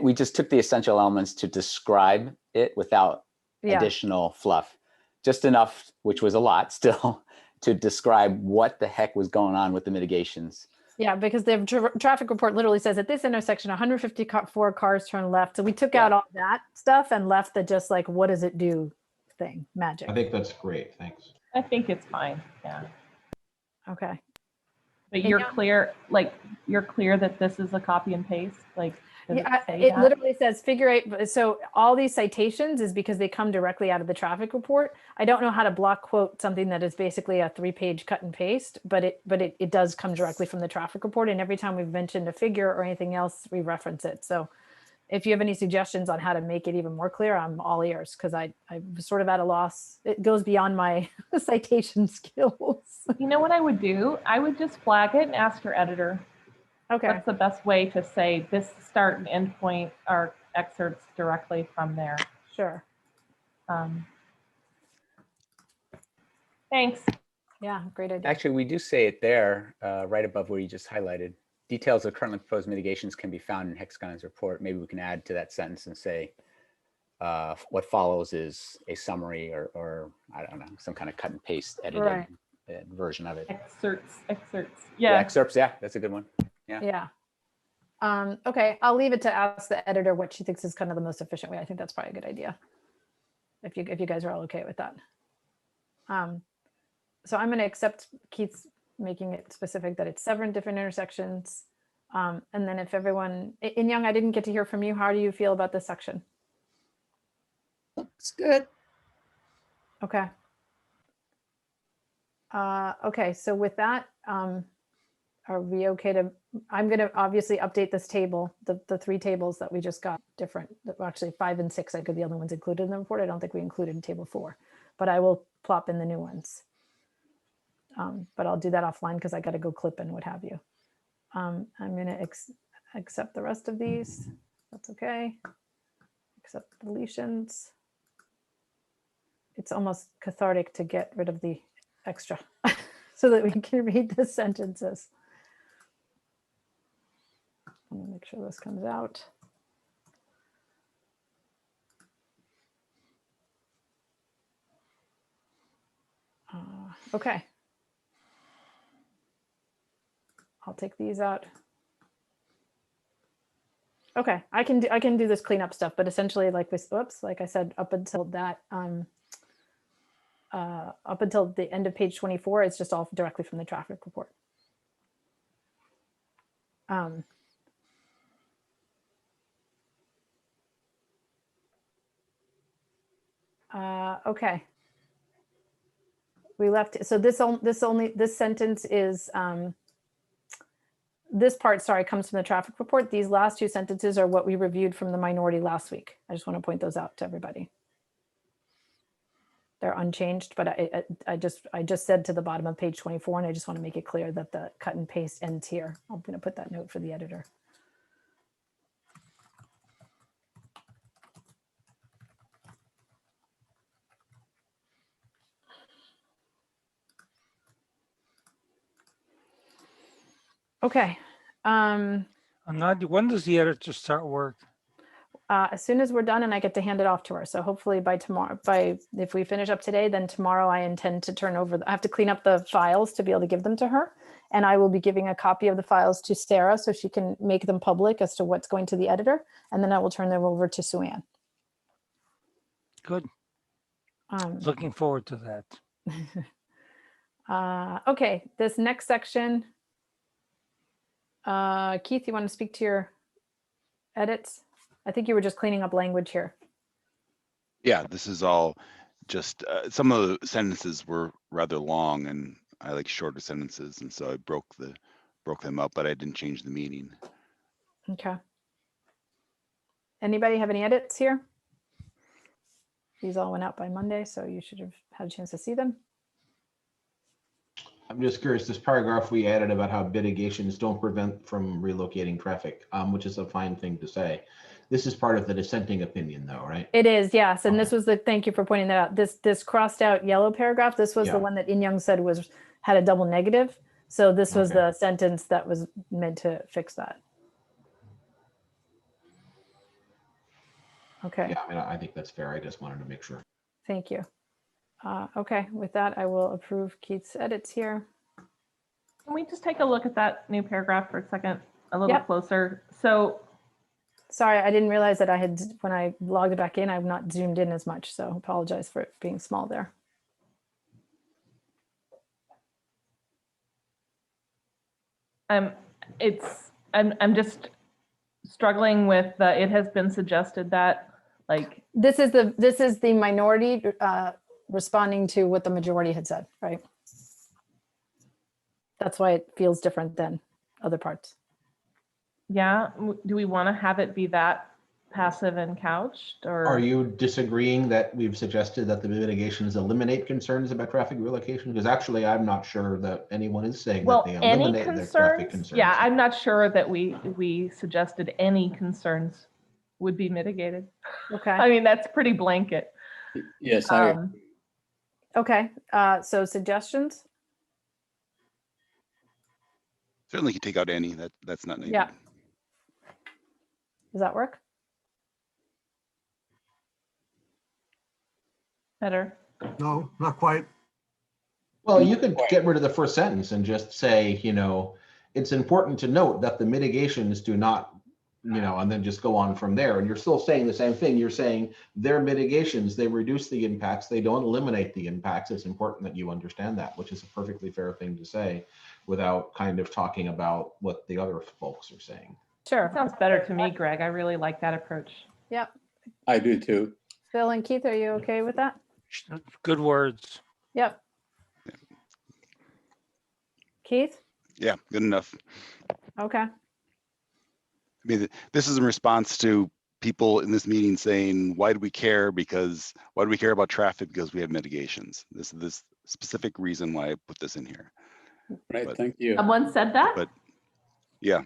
Speaker 9: We just took the essential elements to describe it without additional fluff, just enough, which was a lot still, to describe what the heck was going on with the mitigations.
Speaker 2: yeah, because the traffic report literally says at this intersection, 154 cars turn left. So we took out all that stuff and left the just like, what does it do thing, magic.
Speaker 8: I think that's great. Thanks.
Speaker 11: I think it's fine, yeah.
Speaker 2: Okay.
Speaker 11: But you're clear, like, you're clear that this is a copy and paste, like, does
Speaker 2: Yeah,
Speaker 11: say
Speaker 2: it
Speaker 11: that?
Speaker 2: literally says figure 8. So all these citations is because they come directly out of the traffic report. I don't know how to block quote something that is basically a 3-page cut and paste, but it does come directly from the traffic report. And every time we've mentioned a figure or anything else, we reference it. So if you have any suggestions on how to make it even more clear, I'm all ears, because I was sort of at a loss. It goes beyond my citation skills.
Speaker 11: You know what I would do? I would just flag it and ask your editor.
Speaker 2: Okay.
Speaker 11: What's the best way to say this start and end point are excerpts directly from there?
Speaker 2: Sure.
Speaker 11: Thanks.
Speaker 2: Yeah, great idea.
Speaker 9: Actually, we do say it there, right above where you just highlighted. Details of currently proposed mitigations can be found in Hexagon's report. Maybe we can add to that sentence and say what follows is a summary or I don't know, some kind of cut and paste edited version of it.
Speaker 11: Excerpts.
Speaker 9: Yeah,
Speaker 11: Yeah.
Speaker 9: excerpts. Yeah, that's a good one.
Speaker 2: Yeah. Okay, I'll leave it to ask the editor what she thinks is kind of the most efficient way. I think that's probably a good idea. If you guys are all okay with that. So I'm going to accept Keith's making it specific that it's 7 different intersections. And then if everyone, In Young, I didn't get to hear from you. How do you feel about this section?
Speaker 5: It's good.
Speaker 2: Okay. Okay, so with that, are we okay to, I'm going to obviously update this table, the 3 tables that we just got different, well, actually 5 and 6, I could the other ones included in the report. I don't think we included in table 4, but I will plop in the new ones. But I'll do that offline because I got to go clip and what have you. I'm going to accept the rest of these. That's okay. Accept deletions. It's almost cathartic to get rid of the extra so that we can read the sentences. Let me make sure this comes out. Okay. I'll take these out. Okay, I can do this cleanup stuff, but essentially, like this, whoops, like I said, up until that, up until the end of page 24, it's just all directly from the traffic report. Okay. We left, so this sentence is, this part, sorry, comes from the traffic report. These last 2 sentences are what we reviewed from the minority last week. I just want to point those out to everybody. They're unchanged, but I just said to the bottom of page 24, and I just want to make it clear that the cut and paste ends here. I'm going to put that note for the editor. Okay.
Speaker 3: When does the editor start work?
Speaker 2: As soon as we're done and I get to hand it off to her. So hopefully by tomorrow, if we finish up today, then tomorrow I intend to turn over, I have to clean up the files to be able to give them to her. And I will be giving a copy of the files to Sarah so she can make them public as to what's going to the editor. And then I will turn them over to Sue Ann.
Speaker 3: Good. Looking forward to
Speaker 2: that. Okay, this next section. Keith, you want to speak to your edits? I think you were just cleaning up language here.
Speaker 7: Yeah, this is all just some of the sentences were rather long, and I like shorter sentences, and so I broke them up, but I didn't change the meaning.
Speaker 2: Okay. Anybody have any edits here? These all went out by Monday, so you should have had a chance to see them.
Speaker 8: I'm just curious, this paragraph we added about how mitigations don't prevent from relocating traffic, which is a fine thing to say. This is part of the dissenting opinion though, right?
Speaker 2: It is, yes. And this was the, thank you for pointing that out. This crossed out yellow paragraph, this was the one that In Young said had a double negative. So this was the sentence that was meant to fix that. Okay.
Speaker 8: Yeah, I mean, I think that's fair. I just wanted to make sure.
Speaker 2: Thank you. Okay, with that, I will approve Keith's edits here.
Speaker 11: Can we just take a look at that new paragraph for a second, a little closer? So,
Speaker 2: sorry, I didn't realize that when I logged back in, I've not zoomed in as much, so apologize for it being small there.
Speaker 11: I'm just struggling with the, it has been suggested that, like,
Speaker 2: this is the minority responding to what the majority had said, right? That's why it feels different than other parts.
Speaker 11: Yeah, do we want to have it be that passive and couched, or?
Speaker 8: Are you disagreeing that we've suggested that the mitigations eliminate concerns about traffic relocation? Because actually, I'm not sure that anyone is saying
Speaker 11: Well,
Speaker 8: that they
Speaker 11: any
Speaker 8: eliminate the traffic
Speaker 11: concerns?
Speaker 8: concerns.
Speaker 11: Yeah, I'm not sure that we suggested any concerns would be mitigated.
Speaker 2: Okay.
Speaker 11: I mean, that's pretty blanket.
Speaker 10: Yes,
Speaker 2: Okay. So suggestions?
Speaker 7: Certainly can take out any, that's not needed.
Speaker 2: Yeah. Does that work?
Speaker 11: Better.
Speaker 6: No, not quite.
Speaker 8: Well, you could get rid of the first sentence and just say, you know, it's important to note that the mitigations do not, you know, and then just go on from there. And you're still saying the same thing. You're saying they're mitigations, they reduce the impacts, they don't eliminate the impacts. It's important that you understand that, which is a perfectly fair thing to say without kind of talking about what the other folks are saying.
Speaker 2: Sure.
Speaker 11: That sounds better to me, Greg. I really like that approach.
Speaker 2: Yep.
Speaker 10: I do too.
Speaker 2: Phil and Keith, are you okay with that?
Speaker 3: Good words.
Speaker 2: Yep. Keith?
Speaker 7: Yeah, good enough.
Speaker 2: Okay.
Speaker 7: I mean, this is in response to people in this meeting saying, why do we care? Because why do we care about traffic? Because we have mitigations. This is this specific reason why I put this in here.
Speaker 10: Right,
Speaker 7: But-
Speaker 10: thank you.
Speaker 11: Someone said that?
Speaker 7: But yeah,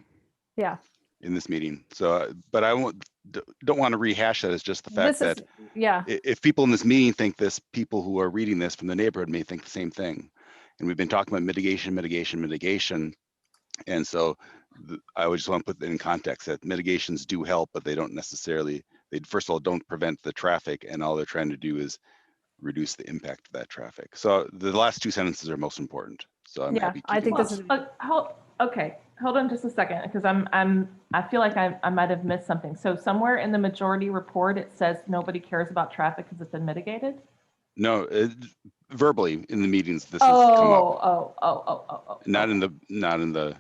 Speaker 2: Yeah.
Speaker 7: in this meeting. So, but I don't want to rehash that. It's just the fact
Speaker 2: This is,
Speaker 7: that
Speaker 2: yeah.
Speaker 7: if people in this meeting think this, people who are reading this from the neighborhood may think the same thing. And we've been talking about mitigation. And so I would just want to put that in context that mitigations do help, but they don't necessarily, they first of all, don't prevent the traffic, and all they're trying to do is reduce the impact of that traffic. So the last two sentences are most important. So I'm happy.
Speaker 2: I think
Speaker 7: keeping
Speaker 2: this is,
Speaker 11: Okay, hold on just a second, because I feel like I might have missed something. So somewhere in the majority report, it says nobody cares about traffic because it's been mitigated?
Speaker 7: No, verbally in the meetings, this has come up. Not in the.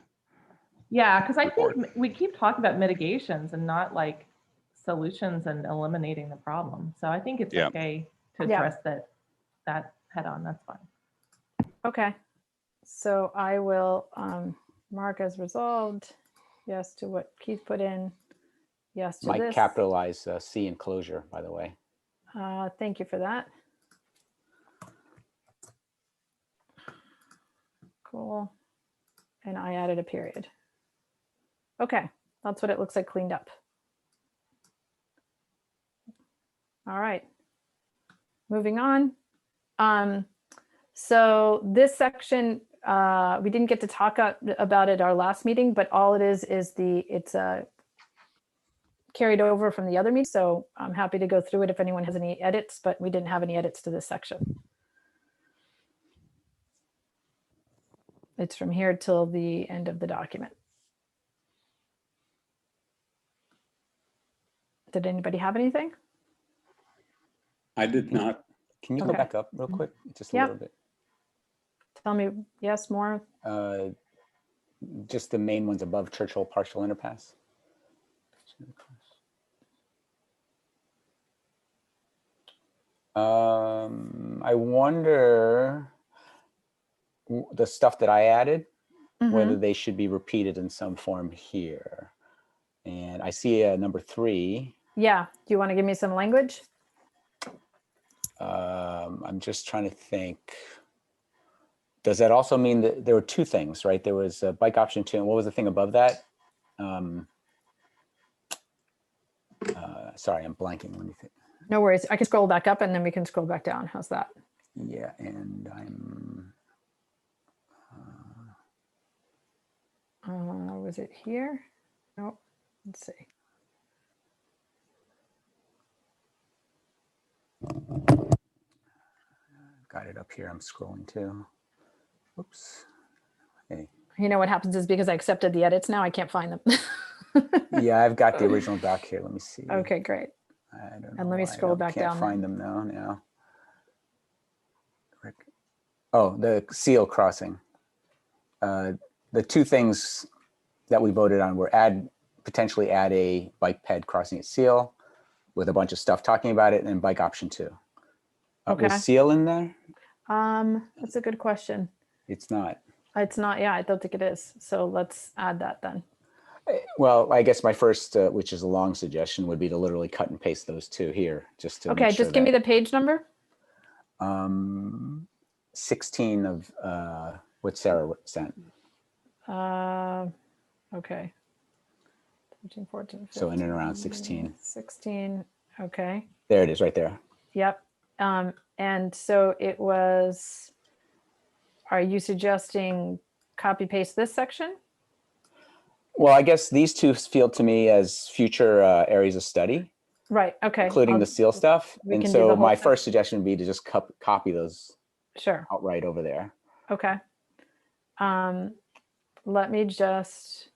Speaker 11: Yeah, because I
Speaker 7: report.
Speaker 11: think we keep talking about mitigations and not like solutions and eliminating the problem. So I think it's
Speaker 7: Yeah.
Speaker 11: okay to
Speaker 2: Yeah.
Speaker 11: address that head on. That's fine.
Speaker 2: okay. So I will mark as resolved. Yes to what Keith put in. Yes to
Speaker 9: Might
Speaker 2: this.
Speaker 9: capitalize C enclosure, by the way.
Speaker 2: Thank you for that. Cool. And I added a period. Okay, that's what it looks like cleaned up. All right, moving on. So this section, we didn't get to talk about it our last meeting, but all it is it's carried over from the other meeting. So I'm happy to go through it if anyone has any edits, but we didn't have any edits to this section. It's from here till the end of the document. Did anybody have anything?
Speaker 10: I did not.
Speaker 9: Can you
Speaker 2: Okay.
Speaker 9: go back up real quick? Just a
Speaker 2: Yeah.
Speaker 9: little bit.
Speaker 2: Tell me yes, more.
Speaker 9: Just the main ones above Churchill Partial Underpass. I wonder the stuff that I added, whether they should be repeated in some form here. And I see number 3.
Speaker 2: Yeah. Do you want to give me some language?
Speaker 9: I'm just trying to think. Does that also mean that there were 2 things, right? There was a bike option 2, and what was the thing above that? Sorry, I'm blanking. Let me think.
Speaker 2: No worries. I can scroll back up and then we can scroll back down. How's that?
Speaker 9: Yeah, and I'm.
Speaker 2: Was it here? Nope. Let's see.
Speaker 9: Got it up here. I'm scrolling too. Oops. Hey.
Speaker 2: You know what happens is because I accepted the edits now, I can't find them.
Speaker 9: Yeah, I've got the original doc here. Let me see.
Speaker 2: Okay, great.
Speaker 9: I don't know.
Speaker 2: And let me
Speaker 9: why I
Speaker 2: scroll back
Speaker 9: can't
Speaker 2: down
Speaker 9: find them now. Oh, the seal crossing. The 2 things that we voted on were potentially add a bike ped crossing at seal with a bunch of stuff talking about it, and then bike option 2.
Speaker 2: Okay.
Speaker 9: Was seal in there?
Speaker 2: That's a good question.
Speaker 9: It's not.
Speaker 2: It's not. Yeah, I don't think it is. So let's add that then.
Speaker 9: Well, I guess my first, which is a long suggestion, would be to literally cut and paste those two here, just to
Speaker 2: Okay,
Speaker 9: make sure
Speaker 2: just give me the page number.
Speaker 9: 16 of what Sarah sent.
Speaker 2: Okay. 13, 14, 15,
Speaker 9: So in and around 16.
Speaker 2: 16, okay.
Speaker 9: There it is, right there.
Speaker 2: Yep. And so it was, are you suggesting copy paste this section?
Speaker 9: Well, I guess these two feel to me as future areas of study,
Speaker 2: Right, okay.
Speaker 9: including the seal stuff.
Speaker 2: we
Speaker 9: And
Speaker 2: can do the
Speaker 9: so
Speaker 2: whole
Speaker 9: my
Speaker 2: thing.
Speaker 9: first suggestion would be to just copy those
Speaker 2: Sure,
Speaker 9: outright over there.
Speaker 2: okay. Let me just,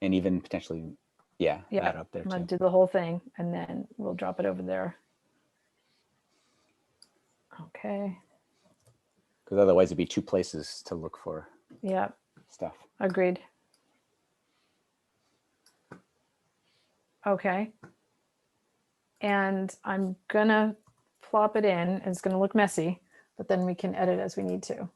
Speaker 9: And even potentially, yeah,
Speaker 2: yeah,
Speaker 9: that up there
Speaker 2: I'm gonna
Speaker 9: too.
Speaker 2: do the whole thing and then we'll drop it over there. Okay,
Speaker 9: Because otherwise it'd be two places to look for
Speaker 2: yeah,
Speaker 9: stuff.
Speaker 2: agreed. Okay. And I'm gonna plop it in. It's gonna look messy, but then we can edit as we need to.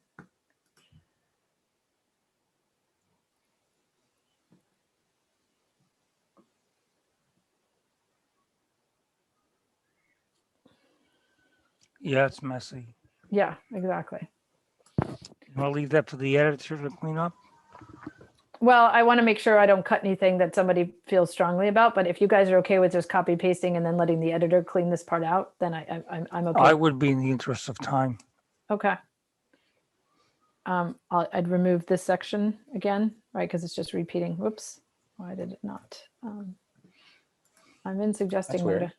Speaker 3: Yeah, it's messy.
Speaker 2: Yeah, exactly.
Speaker 3: You want to leave that for the editor to clean up?
Speaker 2: Well, I want to make sure I don't cut anything that somebody feels strongly about, but if you guys are okay with just copy pasting and then letting the editor clean this part out, then I'm okay.
Speaker 3: I would be in the interest of time.
Speaker 2: Okay. I'd remove this section again, right? Because it's just repeating. Whoops. Why did it not? I'm in suggesting
Speaker 9: weird.
Speaker 2: mode.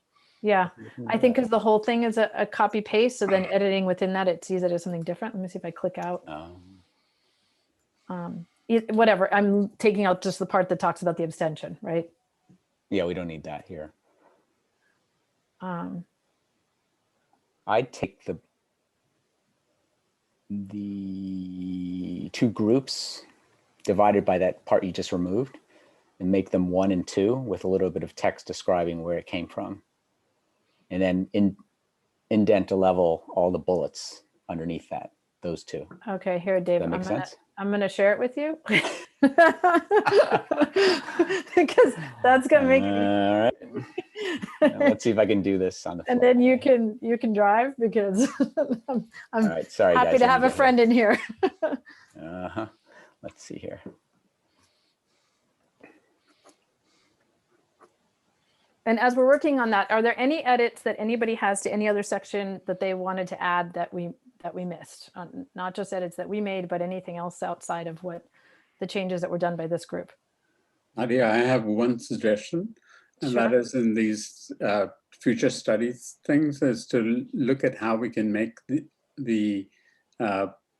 Speaker 2: Yeah, I think because the whole thing is a copy paste, so then editing within that, it sees it as something different. Let me see if I click out. Whatever, I'm taking out just the part that talks about the abstention, right?
Speaker 9: Yeah, we don't need that here.
Speaker 2: Um,
Speaker 9: I'd take the two groups divided by that part you just removed and make them 1 and 2 with a little bit of text describing where it came from. And then indent a level all the bullets underneath that, those two.
Speaker 2: okay, here, Dave,
Speaker 9: That make sense?
Speaker 2: I'm gonna share it with you. Because that's gonna make
Speaker 9: All right. Let's see if I can do this on the floor.
Speaker 2: and then you can drive because I'm
Speaker 9: All right, sorry
Speaker 2: happy
Speaker 9: guys.
Speaker 2: to
Speaker 9: let me
Speaker 2: have a
Speaker 9: get
Speaker 2: friend in here.
Speaker 9: here. Let's see here.
Speaker 2: And as we're working on that, are there any edits that anybody has to any other section that they wanted to add that we missed? Not just edits that we made, but anything else outside of what the changes that were done by this group?
Speaker 10: Nadia, I have one suggestion, and that is in these future studies things, is to look at how we can make the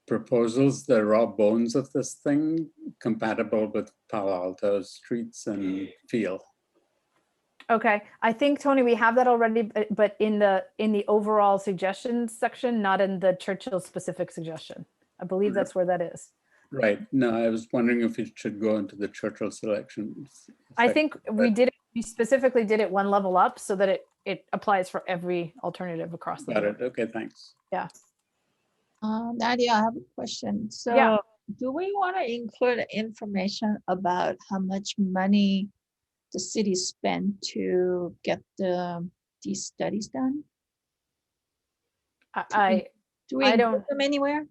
Speaker 10: proposals, the raw bones of this thing, compatible with Palo Alto's streets and feel.
Speaker 2: Okay, I think, Tony, we have that already, but in the overall suggestions section, not in the Churchill specific suggestion. I believe that's where that is.
Speaker 10: Right. No, I was wondering if it should go into the Churchill selection.
Speaker 2: I think we did it, we specifically did it one level up so that it applies for every alternative across the
Speaker 10: Got
Speaker 2: board.
Speaker 10: it. Okay, thanks.
Speaker 2: Yeah.
Speaker 13: Nadia, I have a question. So
Speaker 2: Yeah.
Speaker 13: do we want to include information about how much money the city spent to get these studies done? Do we
Speaker 2: I
Speaker 13: include
Speaker 2: don't
Speaker 13: them anywhere?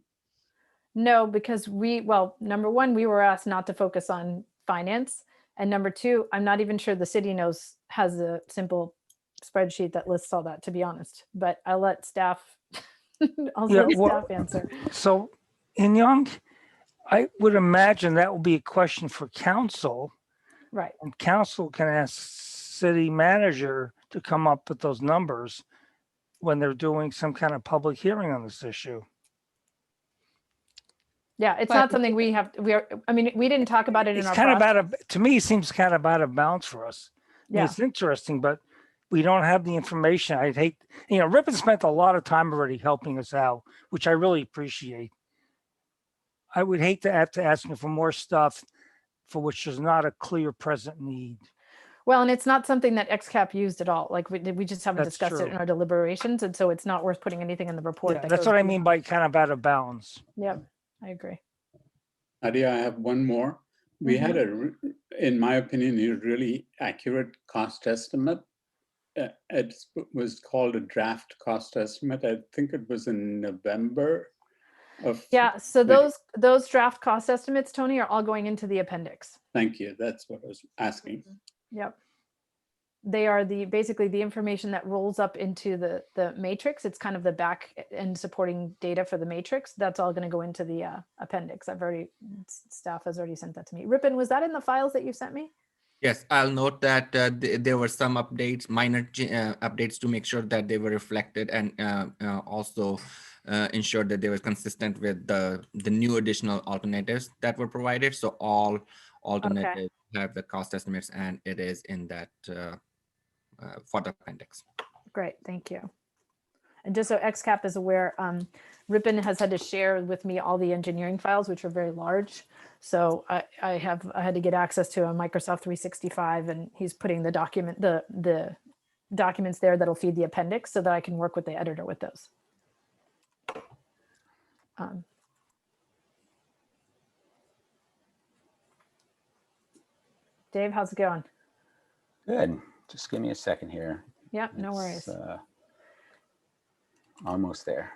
Speaker 2: No, because well, number one, we were asked not to focus on finance. And number two, I'm not even sure the city has a simple spreadsheet that lists all that, to be honest. But I'll let staff, staff answer.
Speaker 3: So in Young, I would imagine that will be a question for council.
Speaker 2: Right.
Speaker 3: And council can ask city manager to come up with those numbers when they're doing some kind of public hearing on this issue.
Speaker 2: Yeah, it's not something we have. I mean, we didn't talk about it in our
Speaker 3: Kind of
Speaker 2: process.
Speaker 3: to me, it seems kind of out of bounds for us.
Speaker 2: Yeah.
Speaker 3: It's interesting, but we don't have the information. I'd hate, Ripon spent a lot of time already helping us out, which I really appreciate. I would hate to have to ask him for more stuff for which there's not a clear present need.
Speaker 2: Well, and it's not something that XCAP used at all. Like we just haven't
Speaker 3: That's
Speaker 2: discussed it
Speaker 3: true.
Speaker 2: in our deliberations. And so it's not worth putting anything in the report.
Speaker 3: Yeah, that's what I mean by kind of out of bounds.
Speaker 2: Yep, I agree.
Speaker 10: Nadia, I have one more. We had a in my opinion, a really accurate cost estimate. It was called a draft cost estimate. I think it was in November of.
Speaker 2: Yeah, so those draft cost estimates, Tony, are all going into the appendix.
Speaker 10: Thank you. That's what I was asking.
Speaker 2: Yep. They are basically the information that rolls up into the matrix. It's kind of the back end supporting data for the matrix. That's all going to go into the appendix. Staff has already sent that to me. Ripon, was that in the files that you sent me?
Speaker 5: Yes, I'll note that there were some updates, minor updates to make sure that they were reflected and also ensure that they were consistent with the new additional alternatives that were provided. So all alternatives have the cost estimates, and it is in that for the appendix.
Speaker 2: Great, thank you. And just so XCAP is aware, Ripon has had to share with me all the engineering files, which are very large. So I had to get access to a Microsoft 365, and he's putting the documents there that'll feed the appendix so that I can work with the editor with those. Dave, how's it going?
Speaker 9: Good. Just give me a second here.
Speaker 2: Yeah, no worries.
Speaker 9: Almost there.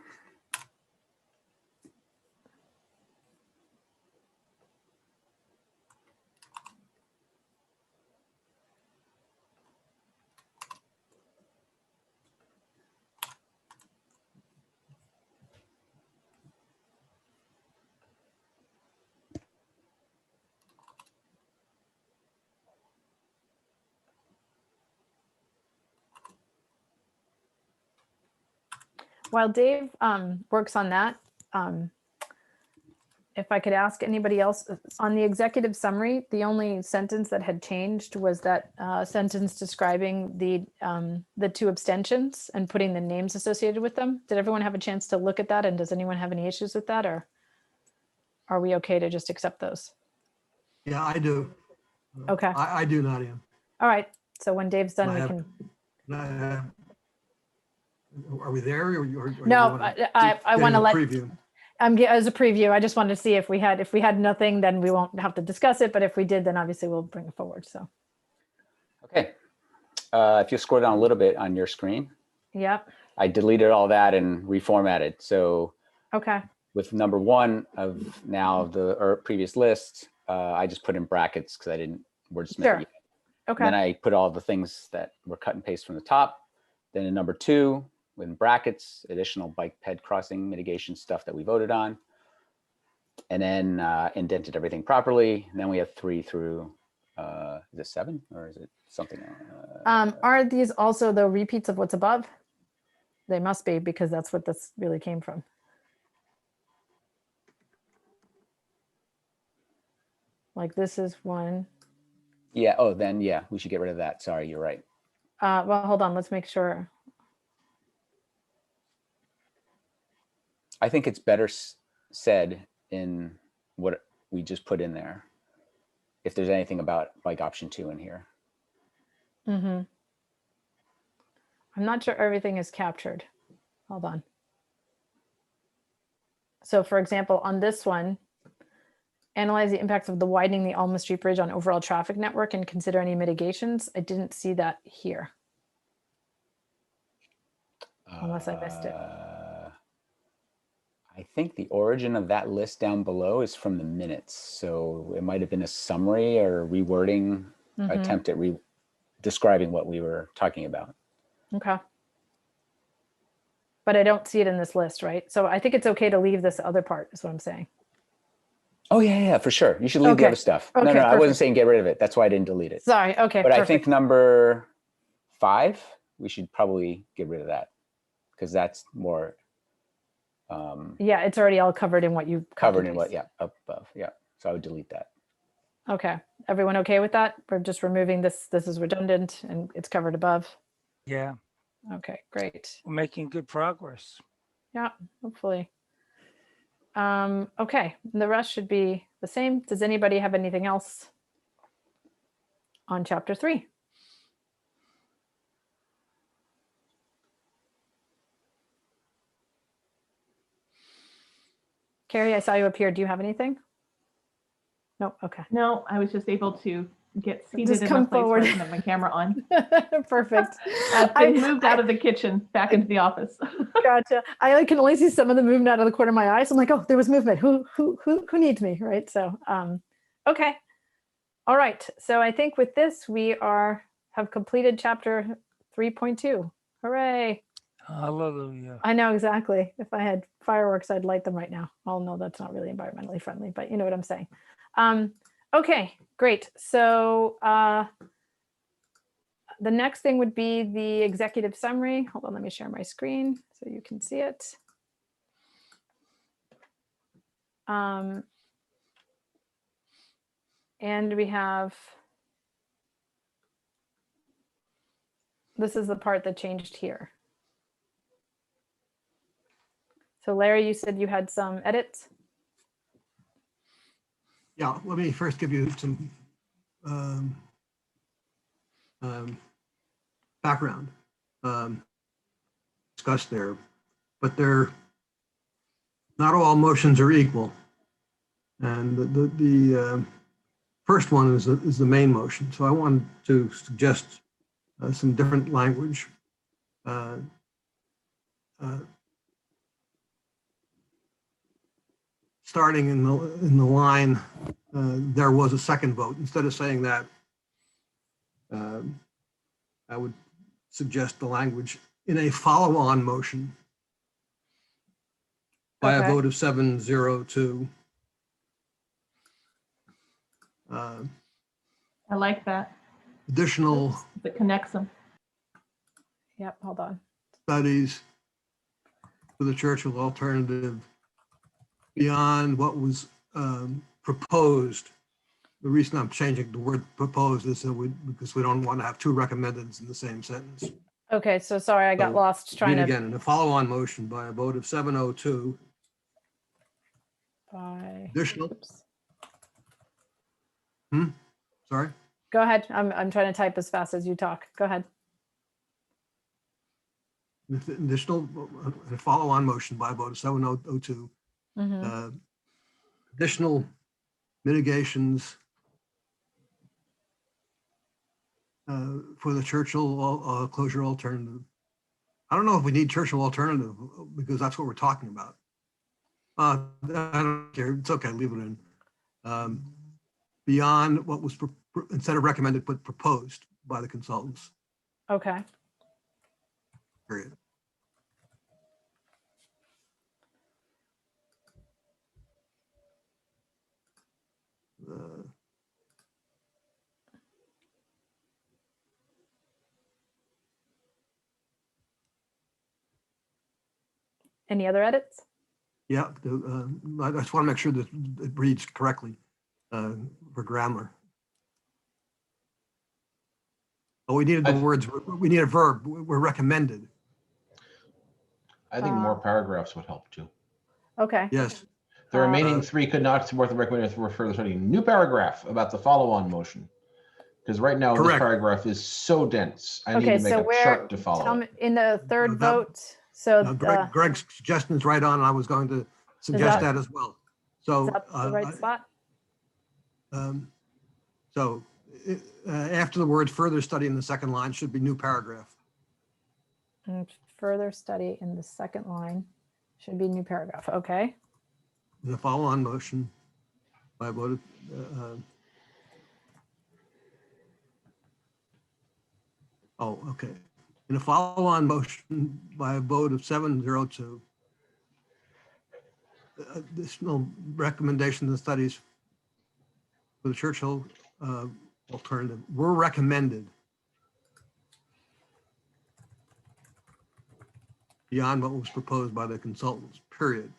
Speaker 2: While Dave works on that, if I could ask anybody else, on the executive summary, the only sentence that had changed was that sentence describing the two abstentions and putting the names associated with them. Did everyone have a chance to look at that? And does anyone have any issues with that, or are we okay to just accept those?
Speaker 6: Yeah, I do.
Speaker 2: Okay.
Speaker 6: I do, Nadia.
Speaker 2: All right. So when Dave's done,
Speaker 6: I
Speaker 2: we
Speaker 6: have-
Speaker 2: can.
Speaker 6: Are we there? Or
Speaker 2: No, I want to let.
Speaker 6: Preview.
Speaker 2: As a preview, I just wanted to see if we had nothing, then we won't have to discuss it. But if we did, then obviously we'll bring it forward. So.
Speaker 9: Okay. If you scroll down a little bit on your screen.
Speaker 2: Yep.
Speaker 9: I deleted all that and reformatted. So.
Speaker 2: Okay.
Speaker 9: With number one of now the previous list, I just put in brackets because I didn't wordsmith it yet.
Speaker 2: Okay.
Speaker 9: And then I put all the things that were cut and paste from the top. Then in number two, with brackets, additional bike ped crossing mitigation stuff that we voted on. And then indented everything properly. And then we have 3 through, is it 7 or is it something?
Speaker 2: Are these also the repeats of what's above? They must be, because that's what this really came from. Like this is one.
Speaker 9: Yeah. Oh, then yeah, we should get rid of that. Sorry, you're right.
Speaker 2: Well, hold on. Let's make sure.
Speaker 9: I think it's better said in what we just put in there. If there's anything about like option 2 in here.
Speaker 2: Mm-hmm. I'm not sure everything is captured. Hold on. So for example, on this one, analyze the impacts of the widening the Alma Street Bridge on overall traffic network and consider any mitigations. I didn't see that here. Unless I missed it.
Speaker 9: I think the origin of that list down below is from the minutes. So it might have been a summary or rewording attempt at describing what we were talking about.
Speaker 2: Okay. But I don't see it in this list, right? So I think it's okay to leave this other part, is what I'm saying.
Speaker 9: Oh, yeah, for sure. You should leave the other stuff.
Speaker 2: Okay,
Speaker 9: no, I
Speaker 2: perfect.
Speaker 9: wasn't saying get rid of it. That's why I didn't delete it.
Speaker 2: Sorry, okay,
Speaker 9: But
Speaker 2: perfect.
Speaker 9: I think number 5, we should probably get rid of that because that's more.
Speaker 2: Yeah, it's already all covered in what you
Speaker 9: covered in what, up above. Yeah, so I would delete that.
Speaker 2: Okay, everyone okay with that? We're just removing this. This is redundant and it's covered above.
Speaker 3: Yeah.
Speaker 2: Okay, great.
Speaker 3: We're making good progress.
Speaker 2: Yeah, hopefully. Okay, the rest should be the same. Does anybody have anything else on chapter 3? Carrie, I saw you up here. Do you have anything? No, okay.
Speaker 11: No, I was just able to get seated
Speaker 2: Just
Speaker 11: in
Speaker 2: come
Speaker 11: a place where I
Speaker 2: forward.
Speaker 11: can have my camera on.
Speaker 2: Perfect.
Speaker 11: I've been moved out of the kitchen back into the office.
Speaker 2: Gotcha. I can only see some of the movement out of the corner of my eyes. I'm like, oh, there was movement. Who needs me, right? So, okay. All right. So I think with this, we have completed chapter 3.2. Hooray.
Speaker 3: Hallelujah.
Speaker 2: I know exactly. If I had fireworks, I'd light them right now. Oh no, that's not really environmentally friendly, but you know what I'm saying. Okay, great. So the next thing would be the executive summary. Hold on, let me share my screen so you can see it. And we have, this is the part that changed here. So Larry, you said you had some edits?
Speaker 6: Yeah, let me first give you some background discussed there, but not all motions are equal. And the first one is the main motion. So I wanted to suggest some different language. Starting in the line, there was a second vote. Instead of saying that, I would suggest the language in a follow-on motion by a vote of 7-0-2.
Speaker 11: I like that.
Speaker 6: Additional
Speaker 11: That connects them.
Speaker 2: Yep, hold on.
Speaker 6: Studies for the Churchill alternative beyond what was proposed. The reason I'm changing the word proposed is because we don't want to have two recommendeds in the same sentence.
Speaker 2: Okay, so sorry, I got lost trying to.
Speaker 6: Again, in a follow-on motion by a vote of 7-0-2. Additional.
Speaker 2: Oops.
Speaker 6: Sorry.
Speaker 2: Go ahead. I'm trying to type as fast as you talk. Go ahead.
Speaker 6: Additional, a follow-on motion by a vote of 7-0-2. Additional mitigations for the Churchill closure alternative. I don't know if we need Churchill alternative because that's what we're talking about. I don't care. It's okay. Leave it in. Beyond what was instead of recommended, but proposed by the consultants.
Speaker 2: Okay.
Speaker 6: Period.
Speaker 2: Any other edits?
Speaker 6: Yeah, I just want to make sure that it reads correctly for grammar. Oh, we needed the words. We need a verb. We're recommended.
Speaker 8: I think more paragraphs would help too.
Speaker 2: Okay.
Speaker 6: Yes.
Speaker 8: The remaining three could not support the recommendation for further study. New paragraph about the follow-on motion. Because right now this paragraph is so dense. I need to make a chart to follow.
Speaker 2: In the third vote. So
Speaker 6: Greg's suggestion is right on. And I was going to suggest that as well. So
Speaker 2: is that the right spot?
Speaker 6: So after the word further study in the second line should be new paragraph.
Speaker 2: And further study in the second line should be new paragraph. Okay.
Speaker 6: The follow-on motion by vote okay. In a follow-on motion by a vote of 7-0-2, additional recommendations and studies for the Churchill alternative were recommended beyond what was proposed by the consultants, period.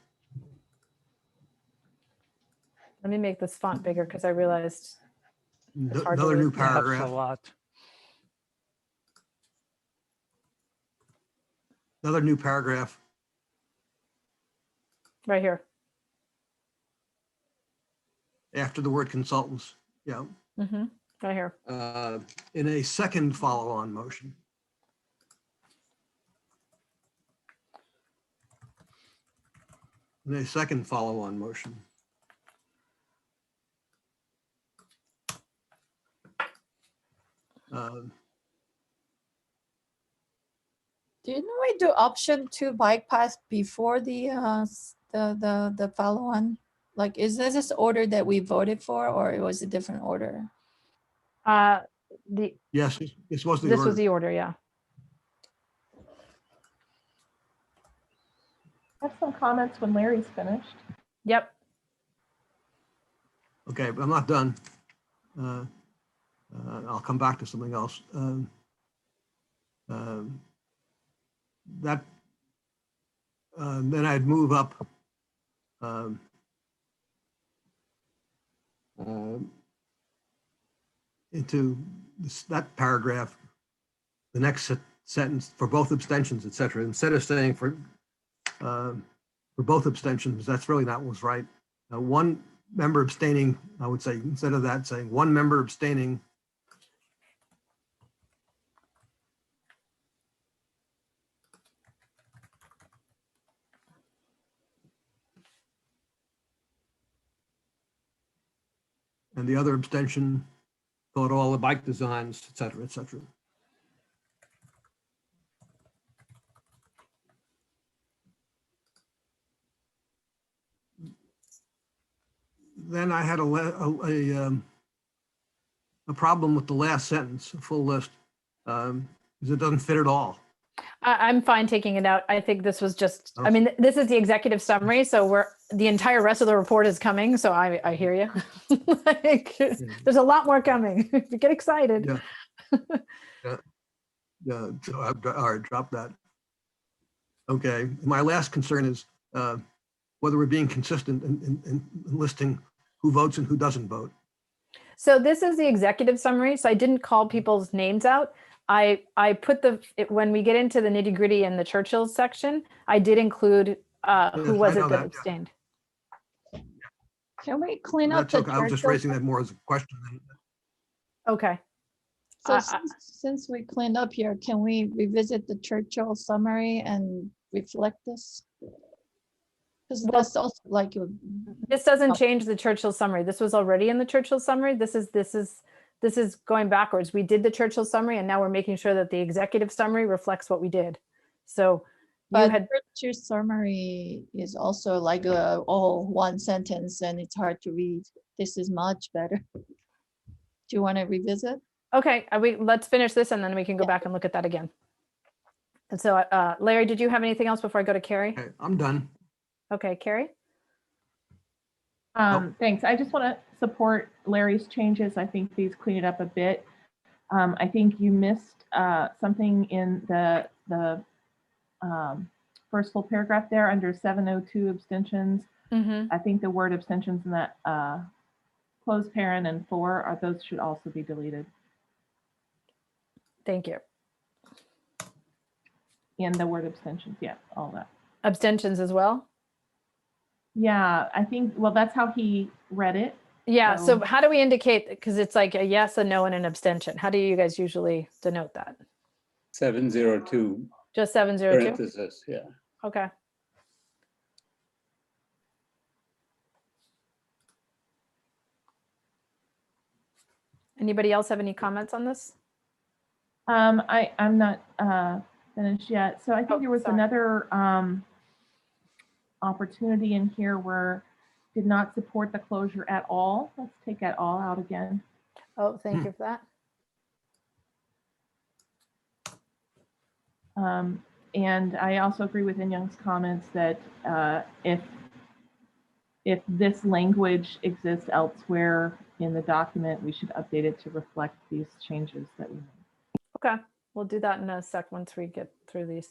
Speaker 2: Let me make this font bigger because I realized
Speaker 6: Another new paragraph.
Speaker 3: That's a lot.
Speaker 6: Another new paragraph.
Speaker 2: Right here.
Speaker 6: After the word consultants. Yeah.
Speaker 2: Right here.
Speaker 6: In a second follow-on motion. In a second follow-on motion.
Speaker 13: Didn't we do option 2 bike path before the follow-on? Like, is this order that we voted for, or it was a different order?
Speaker 6: Yes, this was the
Speaker 2: This
Speaker 6: order.
Speaker 2: was the order, yeah.
Speaker 11: I have some comments when Larry's finished.
Speaker 2: Yep.
Speaker 6: Okay, but I'm not done. I'll come back to something else. Then I'd move up into that paragraph, the next sentence for both abstentions, etc. Instead of saying for both abstentions, that's really not what's right. One member abstaining, I would say, instead of that, saying one member abstaining. And the other abstention thought all the bike designs, et cetera, et cetera. Then I had a problem with the last sentence, a full list, because it doesn't fit at all.
Speaker 2: I'm fine taking it out. I think this was just, I mean, this is the executive summary, so the entire rest of the report is coming, so I hear you. Like, there's a lot more coming. Get excited.
Speaker 6: Yeah, so all right, drop that. Okay, my last concern is whether we're being consistent in listing who votes and who doesn't vote.
Speaker 2: So this is the executive summary, so I didn't call people's names out. I put when we get into the nitty gritty in the Churchill section, I did include who was it that abstained.
Speaker 13: Can we clean up the
Speaker 6: okay. I was just raising that more as a question.
Speaker 2: Okay.
Speaker 13: So since we cleaned up here, can we revisit the Churchill summary and reflect this? Because that's also like
Speaker 2: this doesn't change the Churchill summary. This was already in the Churchill summary. This is going backwards. We did the Churchill summary, and now we're making sure that the executive summary reflects what we did. So
Speaker 13: but Churchill summary is also like all one sentence, and it's hard to read. This is much better. Do you want to revisit?
Speaker 2: Okay, let's finish this, and then we can go back and look at that again. And so, Larry, did you have anything else before I go to Carrie?
Speaker 6: Okay, I'm done.
Speaker 2: Okay, Carrie?
Speaker 11: Thanks. I just want to support Larry's changes. I think these clean it up a bit. I think you missed something in the first full paragraph there under 702 abstentions.
Speaker 2: Mm-hmm.
Speaker 11: I think the word abstentions in that closed parent and for those should also be deleted.
Speaker 2: Thank you.
Speaker 11: And the word abstentions, yeah, all that.
Speaker 2: Abstentions as well?
Speaker 11: Yeah, I think, well, that's how he read it.
Speaker 2: Yeah, so how do we indicate, because it's like a yes, a no, and an abstention. How do you guys usually denote that?
Speaker 10: 702.
Speaker 2: Just 702?
Speaker 10: Parenthesis, yeah.
Speaker 2: Okay. Anybody else have any comments on this?
Speaker 11: I'm not finished yet. So I think there was another opportunity in here where did not support the closure at all. Let's take that all out again.
Speaker 2: Oh, thank you for that.
Speaker 11: And I also agree with In-Young's comments that if this language exists elsewhere in the document, we should update it to reflect these changes that we made.
Speaker 2: Okay, we'll do that in a sec once we get through these.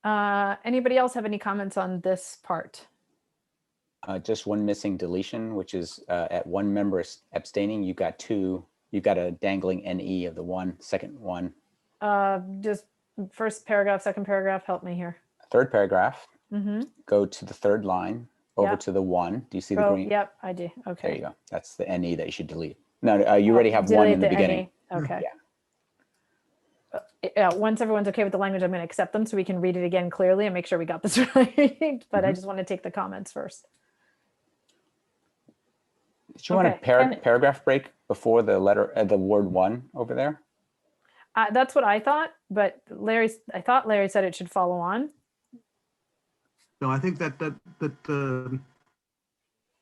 Speaker 2: Anybody else have any comments on this part?
Speaker 9: Just one missing deletion, which is at one member abstaining, you've got a dangling NE of the second one.
Speaker 2: Just first paragraph, second paragraph, help me here.
Speaker 9: Third paragraph,
Speaker 2: Mm-hmm.
Speaker 9: go to the third line, over to the one. Do you see the green?
Speaker 2: Yep, I do. Okay.
Speaker 9: There you go. That's the NE that you should delete. No, you already have one in the beginning.
Speaker 2: NE. Okay.
Speaker 9: Yeah.
Speaker 2: Once everyone's okay with the language, I'm going to accept them so we can read it again clearly and make sure we got this right. But I just want to take the comments first.
Speaker 9: Did you want a paragraph break before the letter, the word 1 over there?
Speaker 2: That's what I thought, but I thought Larry said it should follow on.
Speaker 6: No, I think that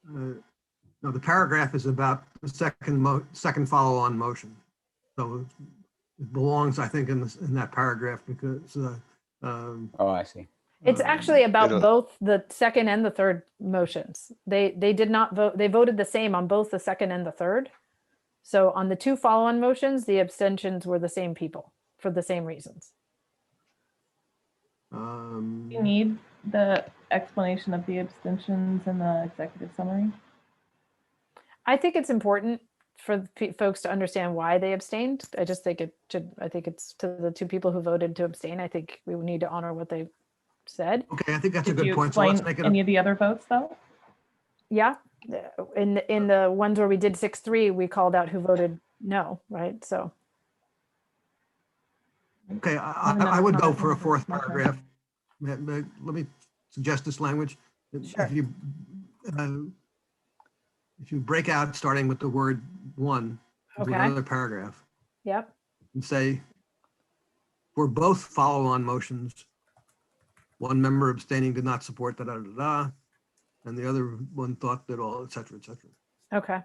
Speaker 6: no, the paragraph is about the second follow-on motion. So it belongs, I think, in that paragraph because.
Speaker 9: Oh, I see.
Speaker 2: It's actually about
Speaker 7: It'll-
Speaker 2: both the second and the third motions. They did not vote. They voted the same on both the second and the third. So on the 2 follow-on motions, the abstentions were the same people for the same reasons.
Speaker 11: You need the explanation of the abstentions in the executive summary.
Speaker 2: I think it's important for folks to understand why they abstained. I just think it should. I think it's to the 2 people who voted to abstain. I think we need to honor what they said.
Speaker 6: Okay, I think that's a
Speaker 11: Did
Speaker 6: good
Speaker 11: you
Speaker 6: point. So
Speaker 11: explain
Speaker 6: let's make it.
Speaker 11: any of the other votes though?
Speaker 2: Yeah, in the ones where we did 6-3, we called out who voted no, right? So
Speaker 6: Okay, I would go for a 4th paragraph. Let me suggest this language.
Speaker 2: Sure.
Speaker 6: If you break out starting with the word 1 into
Speaker 2: Okay.
Speaker 6: another paragraph
Speaker 2: yep,
Speaker 6: and say, for both follow-on motions, one member abstaining did not support da da da da, and the other one thought that all, et cetera, et cetera.
Speaker 2: okay.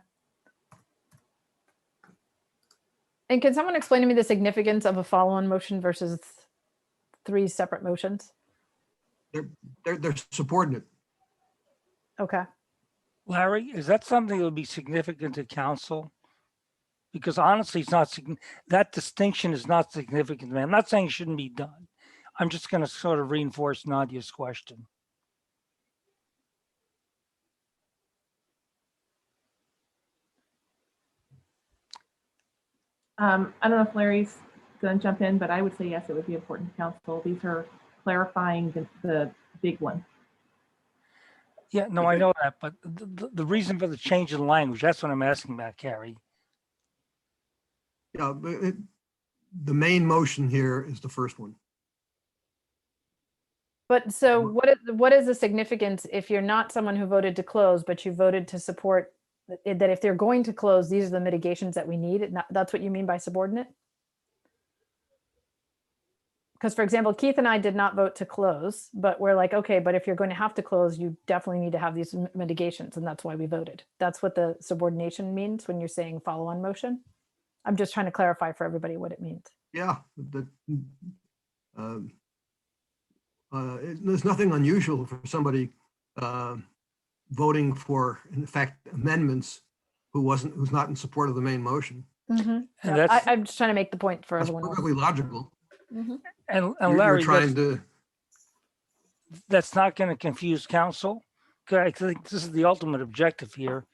Speaker 2: And can someone explain to me the significance of a follow-on motion versus 3 separate motions?
Speaker 6: They're subordinate.
Speaker 2: Okay.
Speaker 3: Larry, is that something that would be significant to council? Because honestly, it's not that distinction is not significant to me. I'm not saying it shouldn't be done. I'm just going to sort of reinforce Nadia's question.
Speaker 11: I don't know if Larry's going to jump in, but I would say yes, it would be important to council. These are clarifying the big one.
Speaker 3: Yeah, no, I know that, but the reason for the change in language, that's what I'm asking about, Carrie.
Speaker 6: Yeah, but the main motion here is the first one.
Speaker 2: But so what is the significance if you're not someone who voted to close, but you voted to support that if they're going to close, these are the mitigations that we need? That's what you mean by subordinate? Because for example, Keith and I did not vote to close, but we're like, okay, but if you're going to have to close, you definitely need to have these mitigations. And that's why we voted. That's what the subordination means when you're saying follow-on motion. I'm just trying to clarify for everybody what it means.
Speaker 6: Yeah, there's nothing unusual for somebody voting for, in fact, amendments who's not in support of the main motion.
Speaker 2: Mm-hmm.
Speaker 3: And
Speaker 2: Yeah,
Speaker 3: that's,
Speaker 2: I'm just trying to make the point for
Speaker 6: That's
Speaker 2: everyone else.
Speaker 6: perfectly logical.
Speaker 2: Mm-hmm.
Speaker 3: and
Speaker 6: You're
Speaker 3: Larry,
Speaker 6: trying to.
Speaker 3: that's not going to confuse council. 'Cause I think this is the ultimate objective here,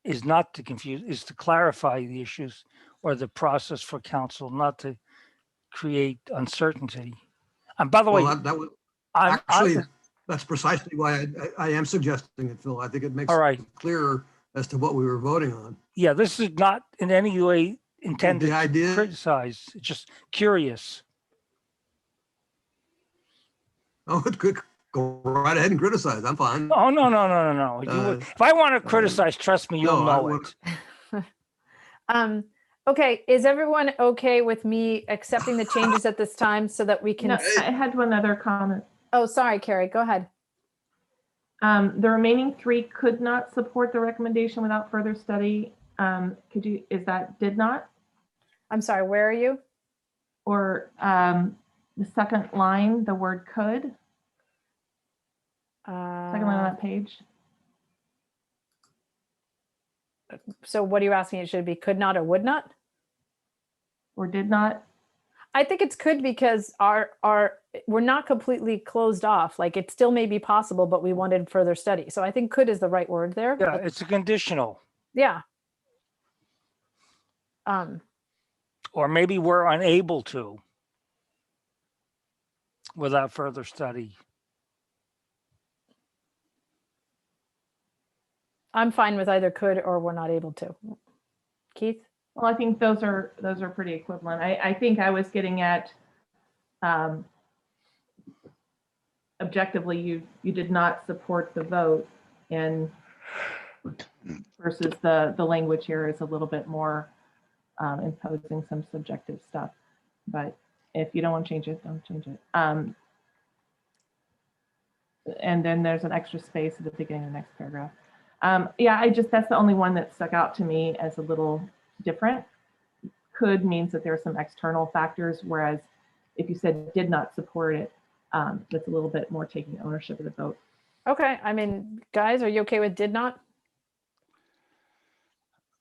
Speaker 3: is not to confuse, is to clarify the issues or the process for council, not to create uncertainty. And by the way,
Speaker 6: Well, that would
Speaker 3: I'm
Speaker 6: actually, that's precisely why I am suggesting it, Phil. I think it makes
Speaker 3: all right.
Speaker 6: it clearer as to what we were voting on.
Speaker 3: Yeah, this is not in any way intended
Speaker 6: The
Speaker 3: to
Speaker 6: idea-
Speaker 3: criticize. It's just curious.
Speaker 6: Oh, it could go right ahead and criticize. I'm fine.
Speaker 3: Oh, no. If I want to criticize, trust me, you'll
Speaker 6: no, I
Speaker 3: know
Speaker 6: would-
Speaker 3: it.
Speaker 2: Okay, is everyone okay with me accepting the changes at this time so that we can?
Speaker 11: No, I had one other comment.
Speaker 2: Oh, sorry, Carrie, go ahead.
Speaker 11: The remaining 3 could not support the recommendation without further study. Is that did not?
Speaker 2: I'm sorry, where are you?
Speaker 11: Or the second line, the word could, second line on that page.
Speaker 2: So what are you asking? It should be could not or would not?
Speaker 11: Or did not?
Speaker 2: I think it's could because we're not completely closed off. Like it still may be possible, but we wanted further study. So I think could is the right word there.
Speaker 3: Yeah, it's a conditional.
Speaker 2: Yeah.
Speaker 3: Or maybe we're unable to without further study.
Speaker 2: I'm fine with either could or we're not able to. Keith?
Speaker 11: Well, I think those are pretty equivalent. I think I was getting at objectively, you did not support the vote, and versus the language here is a little bit more imposing some subjective stuff. But if you don't want to change it, don't change it. And then there's an extra space at the beginning of the next paragraph. Yeah, that's the only one that stuck out to me as a little different. Could means that there are some external factors, whereas if you said did not support it, that's a little bit more taking ownership of the vote.
Speaker 2: Okay, I mean, guys, are you okay with did not?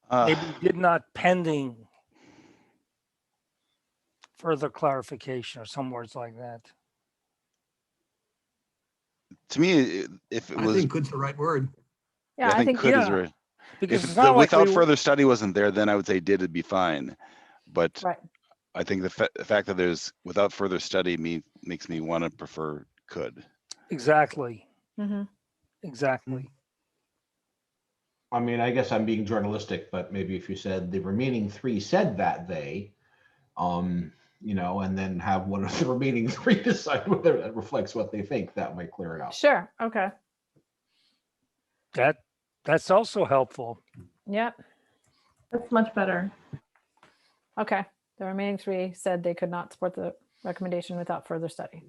Speaker 3: Maybe did not pending further clarification or some words like that.
Speaker 7: To me, if it was,
Speaker 6: I think good's the right word.
Speaker 2: Yeah,
Speaker 7: I think could is
Speaker 3: yeah.
Speaker 7: right.
Speaker 3: Because
Speaker 7: If
Speaker 3: it's
Speaker 7: the
Speaker 3: not like
Speaker 7: without
Speaker 3: we-
Speaker 7: further study wasn't there, then I would say did, it'd be fine. But
Speaker 2: Right.
Speaker 7: I think the fact that there's without further study makes me want to prefer could.
Speaker 3: Exactly.
Speaker 2: Mm-hmm.
Speaker 3: Exactly.
Speaker 8: I mean, I guess I'm being journalistic, but maybe if you said the remaining three said that they, you know, and then have one of the remaining three decide whether that reflects what they think, that might clear it up.
Speaker 2: Sure. Okay.
Speaker 3: That's also helpful.
Speaker 2: Yep.
Speaker 11: That's much better.
Speaker 2: Okay. The remaining three said they could not support the recommendation without further study.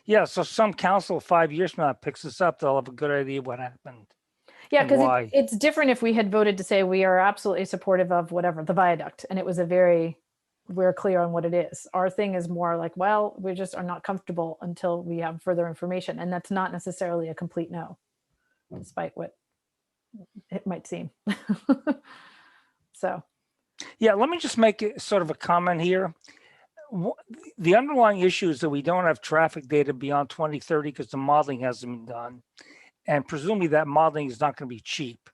Speaker 3: Yeah, so some council 5 years from now picks this up, they'll have a good idea what happened.
Speaker 2: Yeah,
Speaker 3: And
Speaker 2: because
Speaker 3: why.
Speaker 2: it's different if we had voted to say we are absolutely supportive of whatever, the viaduct, and it was we're clear on what it is. Our thing is more like, well, we just are not comfortable until we have further information. And that's not necessarily a complete no, despite what it might seem. So.
Speaker 3: Yeah, let me just make it sort of a comment here. The underlying issue is that we don't have traffic data beyond 2030 because the modeling hasn't been done. And presumably that modeling is not going to be cheap.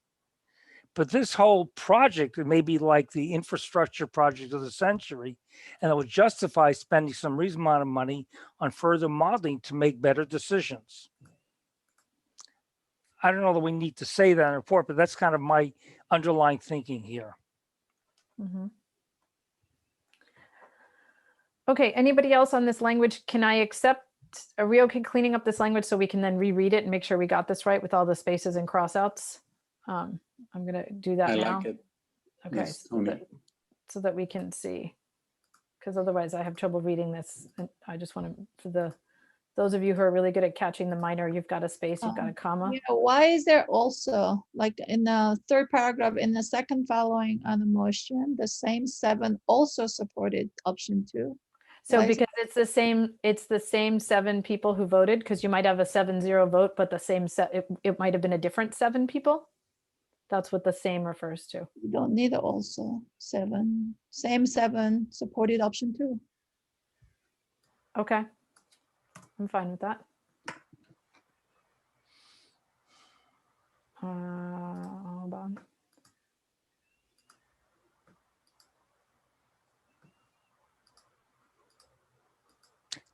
Speaker 3: But this whole project, it may be like the infrastructure project of the century, and it would justify spending some reasonable amount of money on further modeling to make better decisions. I don't know that we need to say that in the report, but that's kind of my underlying thinking here.
Speaker 2: Mm-hmm. Okay, anybody else on this language? Can I accept, are we okay cleaning up this language so we can then reread it and make sure we got this right with all the spaces and crossouts? I'm gonna do that
Speaker 10: I
Speaker 2: now.
Speaker 10: like it.
Speaker 2: Okay,
Speaker 10: Yes, Tony.
Speaker 2: so that we can see, because otherwise I have trouble reading this. And I just want to, for those of you who are really good at catching the minor, you've got a space, you've got a comma.
Speaker 13: Yeah, why is there also, like in the third paragraph, in the second following on the motion, the same 7 also supported option 2?
Speaker 2: So
Speaker 13: Why is-
Speaker 2: because it's the same 7 people who voted, because you might have a 7-0 vote, but the same it might have been a different 7 people. That's what the same refers to.
Speaker 13: You don't need also 7, same 7 supported option 2.
Speaker 2: Okay. I'm fine with that. Hold on.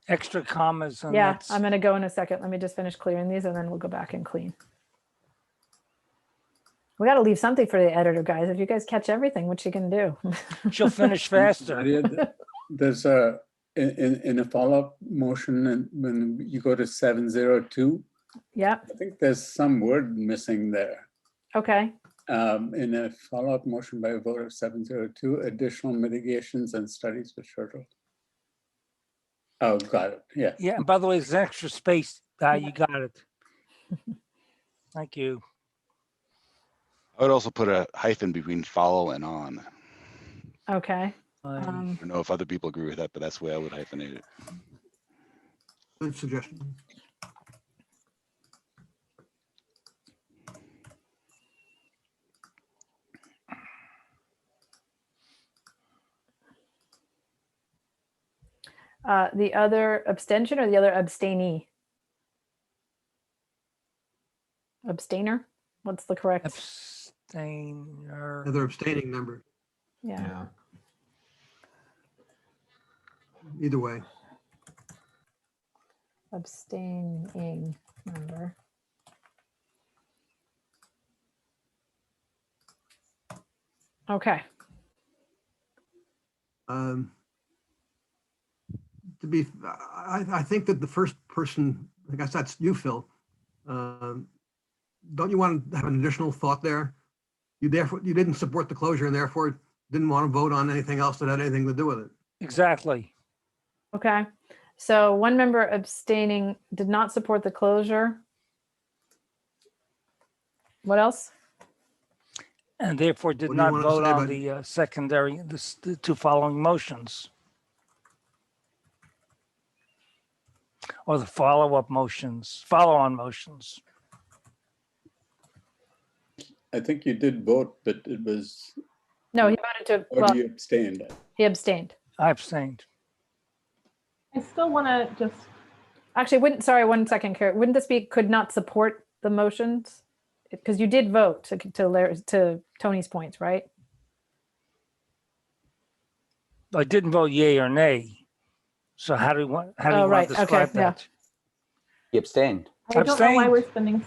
Speaker 3: Extra commas. And
Speaker 2: Yeah, I'm going to go in a second. Let me just finish clearing these and then we'll go back and clean. We got to leave something for the editor, guys. If you guys catch everything, what you can do?
Speaker 3: She'll finish faster.
Speaker 10: Maria, there's a, in a follow-up motion, and when you go to 702,
Speaker 2: Yeah.
Speaker 10: I think there's some word missing there.
Speaker 2: Okay.
Speaker 10: In a follow-up motion by a vote of 702, additional mitigations and studies for shorter. Oh, got it. Yeah.
Speaker 3: Yeah, and by the way, there's extra space. You got it. Thank you.
Speaker 7: I would also put a hyphen between follow and on.
Speaker 2: Okay.
Speaker 7: I don't know if other people agree with that, but that's the way I would hyphenate it.
Speaker 6: Good suggestion.
Speaker 2: The other abstention or the other abstainee? Abstainer? What's the correct?
Speaker 3: Abstainer.
Speaker 6: Another abstaining member.
Speaker 2: Yeah.
Speaker 6: Either way.
Speaker 2: Abstaining member. Okay.
Speaker 6: I think that the first person, I guess that's you, Phil. Don't you want to have an additional thought there? You didn't support the closure, and therefore didn't want to vote on anything else that had anything to do with it.
Speaker 3: Exactly.
Speaker 2: Okay. So one member abstaining did not support the closure. What else?
Speaker 3: And therefore did
Speaker 6: What do you
Speaker 3: not
Speaker 6: wanna
Speaker 3: vote
Speaker 6: say
Speaker 3: on
Speaker 6: about-
Speaker 3: the secondary, the two following motions. Or the follow-up motions, follow-on motions.
Speaker 10: I think you did vote, but it was,
Speaker 2: No, he voted to,
Speaker 10: or
Speaker 2: well,
Speaker 10: you abstained.
Speaker 2: he abstained.
Speaker 3: I abstained.
Speaker 11: I still want to just,
Speaker 2: Actually, wouldn't, sorry, 1 second, Carrie. Wouldn't this be could not support the motions? Because you did vote to Tony's points, right?
Speaker 3: I didn't vote yay or nay. So how do you want
Speaker 2: Oh, right.
Speaker 3: to
Speaker 2: Okay,
Speaker 3: describe
Speaker 2: yeah.
Speaker 3: that?
Speaker 9: He abstained.
Speaker 11: I don't know why
Speaker 3: Abstained.
Speaker 11: we're spending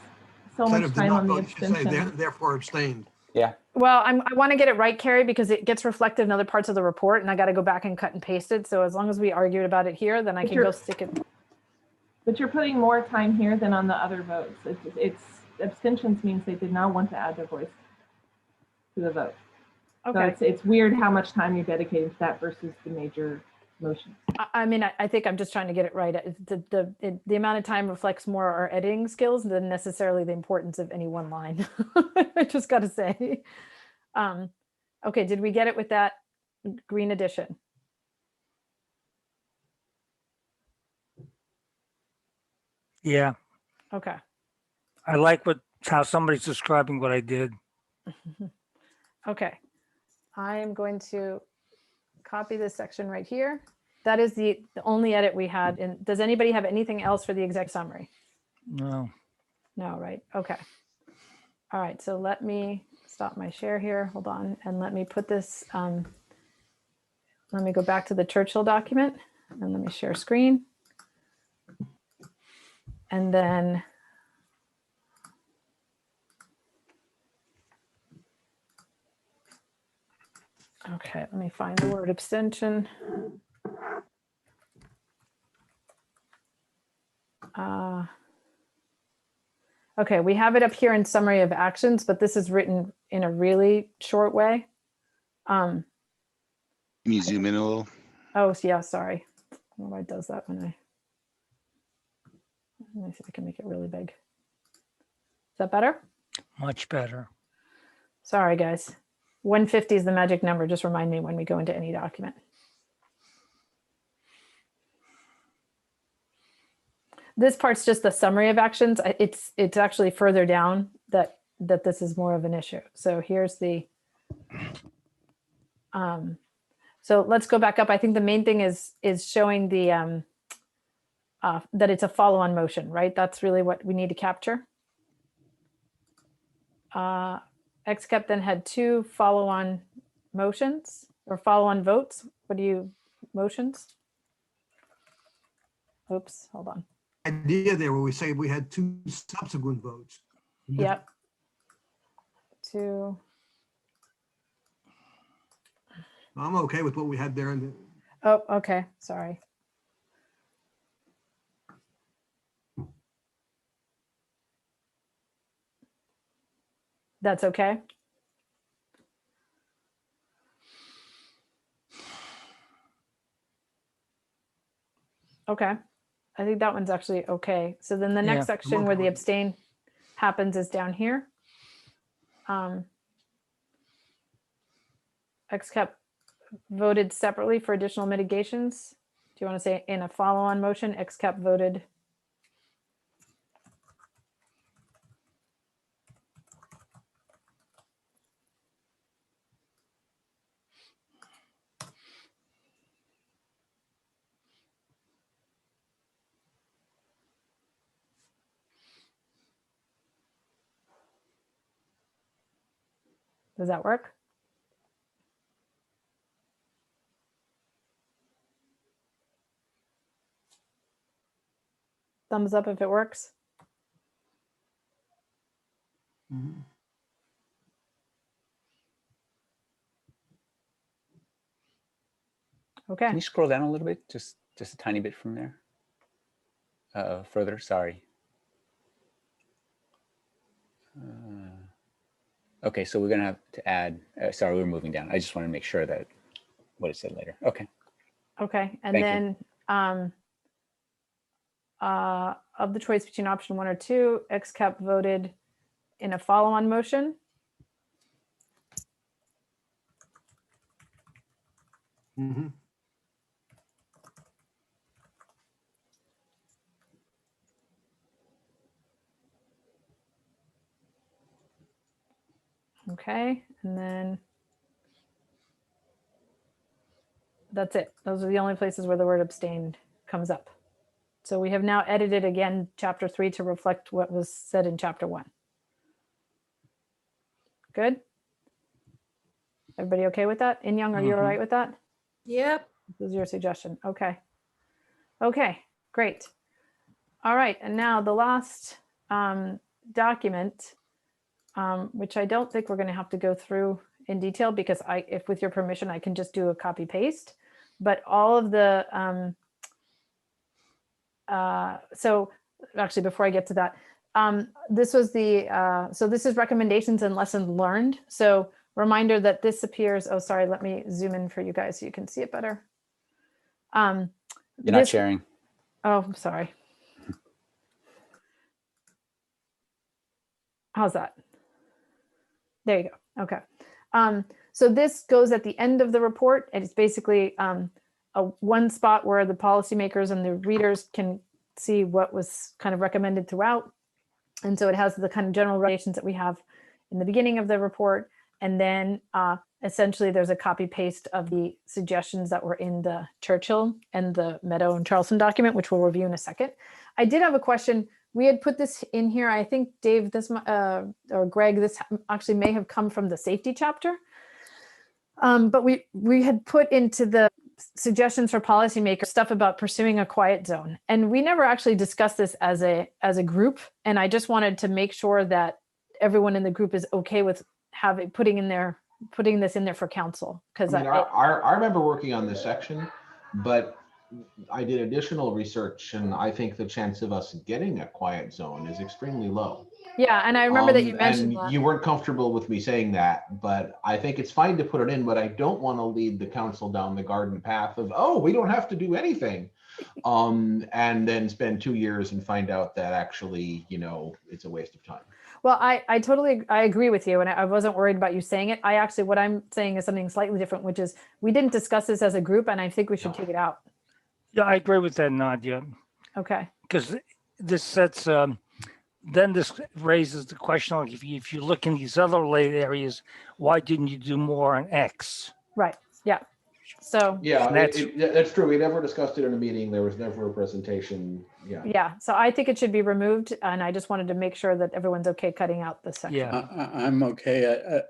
Speaker 11: so
Speaker 6: Instead
Speaker 11: much
Speaker 6: of did
Speaker 11: time
Speaker 6: not
Speaker 11: on the
Speaker 6: vote, you should say
Speaker 11: abstention.
Speaker 6: therefore abstained.
Speaker 9: Yeah.
Speaker 2: Well, I want to get it right, Carrie, because it gets reflected in other parts of the report, and I got to go back and cut and paste it. So as long as we argued about it here, then I
Speaker 11: But
Speaker 2: can go
Speaker 11: you're-
Speaker 2: stick it.
Speaker 11: But you're putting more time here than on the other votes. It's abstentions means they did not want to add their voice to the vote. So
Speaker 2: Okay.
Speaker 11: it's weird how much time you're dedicating to that versus the major motions.
Speaker 2: I mean, I think I'm just trying to get it right. The amount of time reflects more our editing skills than necessarily the importance of any one line. I just got to say. Okay, did we get it with that green addition?
Speaker 3: Yeah,
Speaker 2: Okay.
Speaker 3: I like how somebody's describing what I did.
Speaker 2: Okay. I am going to copy this section right here. That is the only edit we had. And does anybody have anything else for the exec summary?
Speaker 3: No.
Speaker 2: No, right? Okay. All right. So let me stop my share here. Hold on. And let me put this, let me go back to the Churchill document and let me share screen. And then okay, let me find the word abstention. Okay, we have it up here in summary of actions, but this is written in a really short way.
Speaker 7: Can you zoom in a little?
Speaker 2: Oh, yeah, sorry. I don't know why it does that when let me see if I can make it really big. Is that better?
Speaker 3: Much better.
Speaker 2: Sorry, guys. 150 is the magic number. Just remind me when we go into any document. This part's just the summary of actions. It's actually further down that this is more of an issue. So here's the, so let's go back up. I think the main thing is showing the, that it's a follow-on motion, right? That's really what we need to capture. XCAP then had 2 follow-on motions or follow-on votes. What do you, motions? Oops, hold on.
Speaker 6: Idea there where we say we had 2 subsequent votes.
Speaker 2: Yep. 2.
Speaker 6: I'm okay with what we had there.
Speaker 2: Oh, okay, sorry. That's okay. Okay. I think that one's actually okay. So then the next
Speaker 3: Yeah,
Speaker 2: section where the abstain happens is down here. XCAP voted separately for additional mitigations. Do you want to say in a follow-on motion, XCAP voted? Does that work? Thumbs up if it works.
Speaker 6: Mhm.
Speaker 2: Okay.
Speaker 9: Can you scroll down a little bit, just a tiny bit from there? Further, sorry. Okay, so we're gonna have to add, sorry, we're moving down. I just want to make sure that what it said later. Okay.
Speaker 2: Okay, and
Speaker 9: Thank
Speaker 2: then of the choice between option 1 or 2, XCAP voted in a follow-on motion.
Speaker 6: Mhm.
Speaker 2: Okay, and then that's it. Those are the only places where the word abstained comes up. So we have now edited again chapter 3 to reflect what was said in chapter 1. Good? Everybody okay with that? In Young, are you all right with that?
Speaker 4: Yep.
Speaker 2: This is your suggestion. Okay. Okay, great. All right, and now the last document, which I don't think we're going to have to go through in detail because if with your permission, I can just do a copy paste. But all of the, so actually before I get to that, this was the, so this is recommendations and lessons learned. So reminder that this appears, oh, sorry, let me zoom in for you guys so you can see it better.
Speaker 9: You're not sharing.
Speaker 2: Oh, I'm sorry. How's that? There you go. Okay. So this goes at the end of the report, and it's basically one spot where the policymakers and the readers can see what was kind of recommended throughout. And so it has the kind of general recommendations that we have in the beginning of the report. And then essentially there's a copy paste of the suggestions that were in the Churchill and the Meadow and Charleston document, which we'll review in a second. I did have a question. We had put this in here. I think Dave, this or Greg, this actually may have come from the safety chapter. But we had put into the suggestions for policymakers stuff about pursuing a quiet zone. And we never actually discussed this as a group. And I just wanted to make sure that everyone in the group is okay with putting this in there for council. Because
Speaker 8: I remember working on this section, but I did additional research and I think the chance of us getting a quiet zone is extremely low.
Speaker 2: Yeah, and I remember that you mentioned
Speaker 8: and
Speaker 2: that.
Speaker 8: You weren't comfortable with me saying that, but I think it's fine to put it in, but I don't want to lead the council down the garden path of, oh, we don't have to do anything. And then spend 2 years and find out that actually, it's a waste of time.
Speaker 2: Well, I totally agree with you. And I wasn't worried about you saying it. What I'm saying is something slightly different, which is we didn't discuss this as a group and I think we should take it out.
Speaker 3: Yeah, I agree with that, Nadia.
Speaker 2: Okay.
Speaker 3: Because this sets, then this raises the question, like if you look in these other related areas, why didn't you do more on X?
Speaker 2: Right. Yeah. So
Speaker 8: yeah, that's true. We never discussed it in a meeting. There was never a presentation. Yeah.
Speaker 2: Yeah. So I think it should be removed, and I just wanted to make sure that everyone's okay cutting out this section.
Speaker 3: Yeah,
Speaker 10: I'm okay.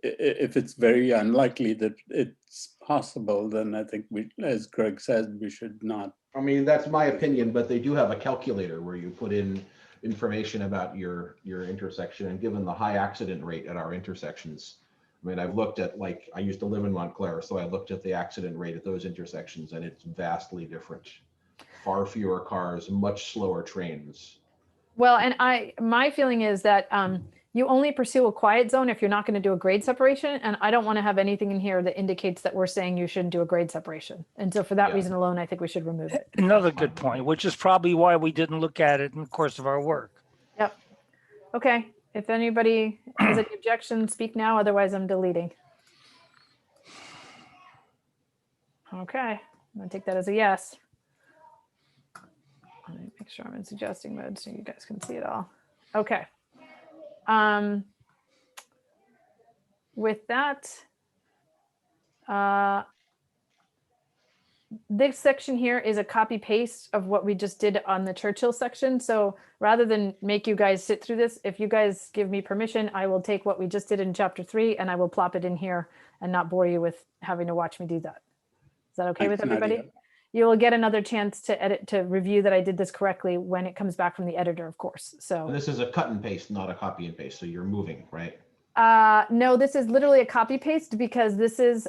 Speaker 10: If it's very unlikely that it's possible, then I think we, as Greg said, we should not.
Speaker 8: I mean, that's my opinion, but they do have a calculator where you put in information about your intersection, and given the high accident rate at our intersections, I mean, I've looked at, I used to live in Montclair, so I looked at the accident rate at those intersections and it's vastly different. Far fewer cars, much slower trains.
Speaker 2: Well, and my feeling is that you only pursue a quiet zone if you're not going to do a grade separation. And I don't want to have anything in here that indicates that we're saying you shouldn't do a grade separation. And so for that reason alone, I think we should remove it.
Speaker 3: Another good point, which is probably why we didn't look at it in the course of our work.
Speaker 2: Yep. Okay. If anybody has any objections, speak now. Otherwise, I'm deleting. Okay. I'm going to take that as a yes. Let me make sure I'm in suggesting mode so you guys can see it all. Okay. With that, this section here is a copy paste of what we just did on the Churchill section. So rather than make you guys sit through this, if you guys give me permission, I will take what we just did in chapter 3 and I will plop it in here and not bore you with having to watch me do that. Is that okay with everybody? Nadia. You will get another chance to review that I did this correctly when it comes back from the editor, of course. So
Speaker 8: and this is a cut and paste, not a copy and paste. So you're moving, right?
Speaker 2: No, this is literally a copy paste because this is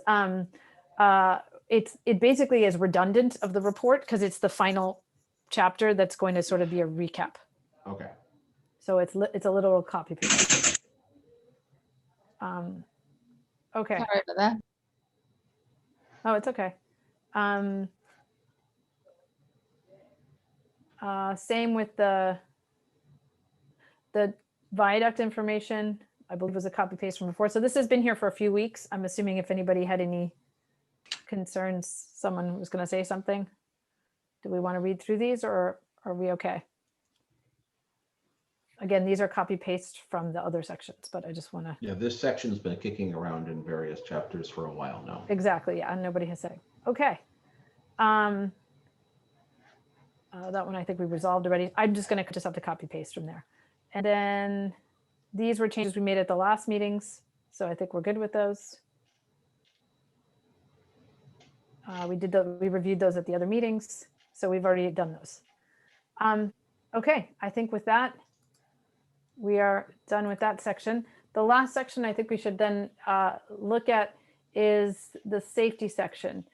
Speaker 2: it basically is redundant of the report because it's the final chapter that's going to sort of be a recap.
Speaker 8: Okay.
Speaker 2: So it's a literal copy paste. Okay.
Speaker 13: Sorry about that.
Speaker 2: Oh, it's okay. Same with the viaduct information, I believe was a copy paste from before. So this has been here for a few weeks. I'm assuming if anybody had any concerns, someone was going to say something. Do we want to read through these or are we okay? Again, these are copy paste from the other sections, but I just want to.
Speaker 8: Yeah, this section's been kicking around in various chapters for a while now.
Speaker 2: Exactly. Yeah. And nobody has said. Okay. That one I think we resolved already. I'm just going to just have to copy paste from there. And then these were changes we made at the last meetings. So I think we're good with those. We reviewed those at the other meetings. So we've already done those. Okay, I think with that, we are done with that section. The last section I think we should then look at is the safety section.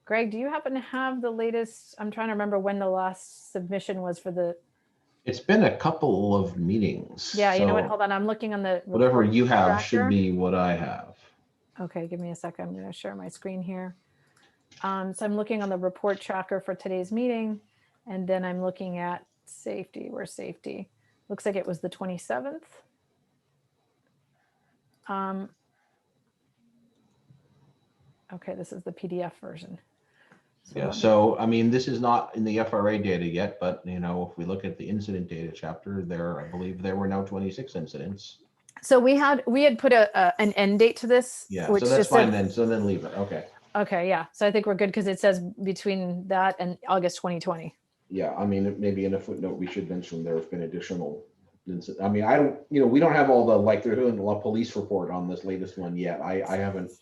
Speaker 2: Greg, do you happen to have the latest? I'm trying to remember when the last submission was for the.
Speaker 8: It's been a couple of meetings.
Speaker 2: Yeah, you know what?
Speaker 8: so
Speaker 2: Hold on. I'm looking on the.
Speaker 8: Whatever
Speaker 2: report
Speaker 8: you have
Speaker 2: tracker.
Speaker 8: should be what I have.
Speaker 2: Okay, give me a second. I'm going to share my screen here. So I'm looking on the report tracker for today's meeting, and then I'm looking at safety. Where's safety? Looks like it was the 27th. Okay, this is the PDF version.
Speaker 8: Yeah, so I mean, this is not in the FRA data yet, but you know, if we look at the incident data chapter, I believe there were now 26 incidents.
Speaker 2: So we had put an end date to this.
Speaker 8: Yeah,
Speaker 2: which
Speaker 8: so that's
Speaker 2: just
Speaker 8: fine
Speaker 2: said,
Speaker 8: then. So then leave it. Okay.
Speaker 2: Okay, yeah. So I think we're good because it says between that and August 2020.
Speaker 8: Yeah, I mean, maybe in a footnote we should mention there have been additional. I mean, I don't, you know, we don't have all the like they're doing a police report on this latest one yet. I haven't.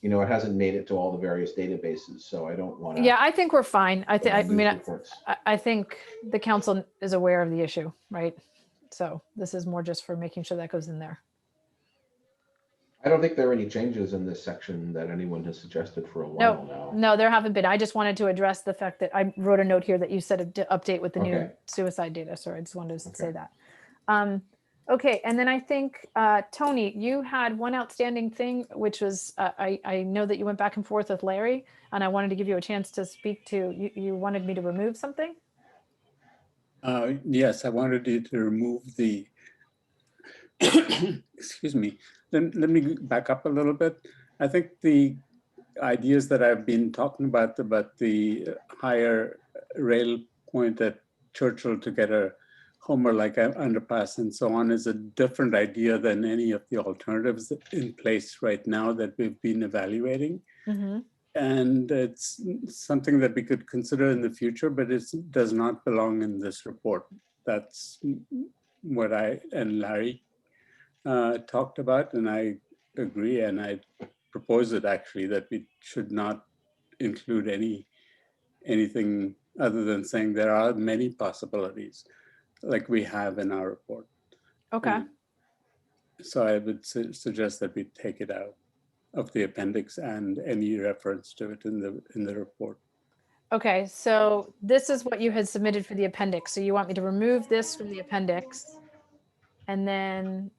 Speaker 8: You know, it hasn't made it to all the various databases, so I don't want to.
Speaker 2: Yeah, I think we're fine. I think the council is aware of the issue, right? So this is more just for making sure that goes in there.
Speaker 8: I don't think there are any changes in this section that anyone has suggested for a while now.
Speaker 2: No, there haven't been. I just wanted to address the fact that I wrote a note here that you said to update with the new suicide data. So I just wanted to say that. Okay, and then I think, Tony, you had one outstanding thing, which was, I know that you went back and forth with Larry, and I wanted to give you a chance to speak to, you wanted me to remove something?
Speaker 10: Yes, I wanted you to remove the, excuse me, let me back up a little bit. I think the ideas that I've been talking about the higher rail point at Churchill to get a Homer-like underpass and so on is a different idea than any of the alternatives in place right now that we've been evaluating.
Speaker 2: Mm-hmm.
Speaker 10: And it's something that we could consider in the future, but it does not belong in this report. That's what I and Larry talked about, and I agree, and I propose it actually that we should not include anything other than saying there are many possibilities like we have in our report.
Speaker 2: Okay.
Speaker 10: And so I would suggest that we take it out of the appendix and any reference to it in the report.
Speaker 2: Okay, so this is what you had submitted for the appendix. So you want me to remove this from the appendix, and then,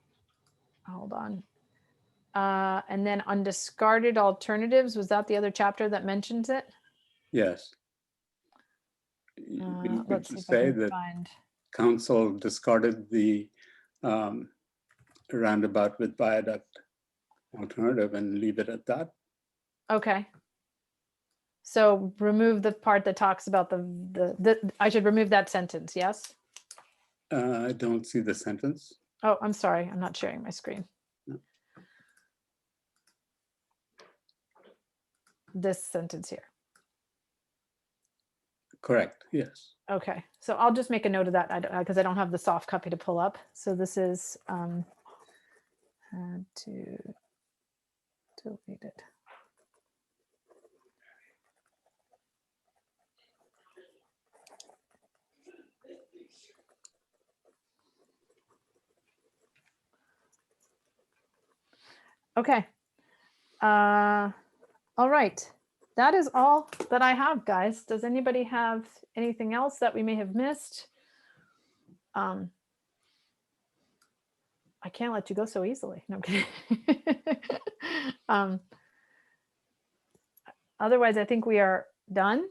Speaker 2: hold on. And then on discarded alternatives, was that the other chapter that mentions it?
Speaker 10: Yes.
Speaker 2: Let's see if I
Speaker 10: say
Speaker 2: can
Speaker 10: that
Speaker 2: find.
Speaker 10: Council discarded the roundabout with viaduct alternative and leave it at that.
Speaker 2: Okay. So remove the part that talks about I should remove that sentence, yes?
Speaker 10: I don't see the sentence.
Speaker 2: Oh, I'm sorry. I'm not sharing my screen.
Speaker 10: No.
Speaker 2: This sentence here.
Speaker 10: Correct, yes.
Speaker 2: Okay, so I'll just make a note of that because I don't have the soft copy to pull up. So this is had to delete it. Okay. All right. That is all that I have, guys. Does anybody have anything else that we may have missed? I can't let you go so easily. No, I'm kidding. Otherwise, I think we are done.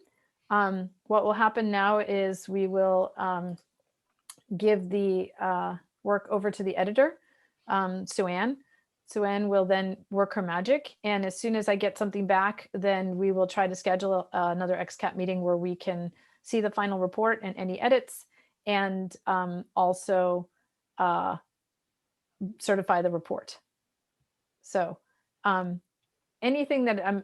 Speaker 2: What will happen now is we will give the work over to the editor, Sue-Ann. Sue-Ann will then work her magic. And as soon as I get something back, then we will try to schedule another XCAP meeting where we can see the final report and any edits, and also certify the report. So anything that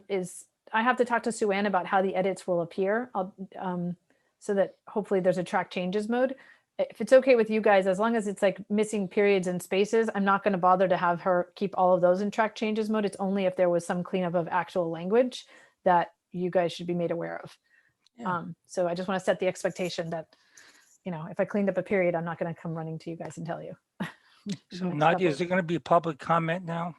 Speaker 2: I have to talk to Sue-Ann about how the edits will appear, so that hopefully there's a track changes mode. If it's okay with you guys, as long as it's like missing periods and spaces, I'm not going to bother to have her keep all of those in track changes mode. It's only if there was some cleanup of actual language that you guys should be made aware of.
Speaker 3: Yeah.
Speaker 2: So I just want to set the expectation that, if I cleaned up a period, I'm not going to come running to you guys and tell you.
Speaker 3: So Nadia, is there going to be a public comment now?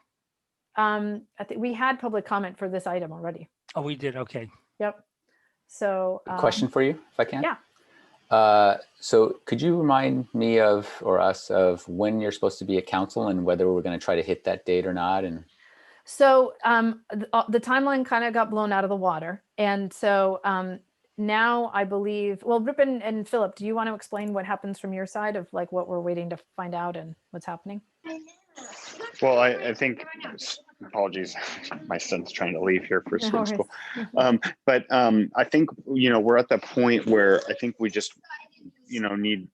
Speaker 2: I think we had public comment for this item already.
Speaker 3: Oh, we did. Okay.
Speaker 2: Yep. So
Speaker 9: Question for you, if I can.
Speaker 2: Yeah.
Speaker 9: So could you remind me or us of when you're supposed to be at council and whether we're going to try to hit that date or not? And
Speaker 2: so the timeline kind of got blown out of the water. And so now I believe, well, Rip and Philip, do you want to explain what happens from your side of like what we're waiting to find out and what's happening?
Speaker 12: Well, I think, apologies, my son's trying to leave here for swim school. But I think, we're at the point where I think we just, need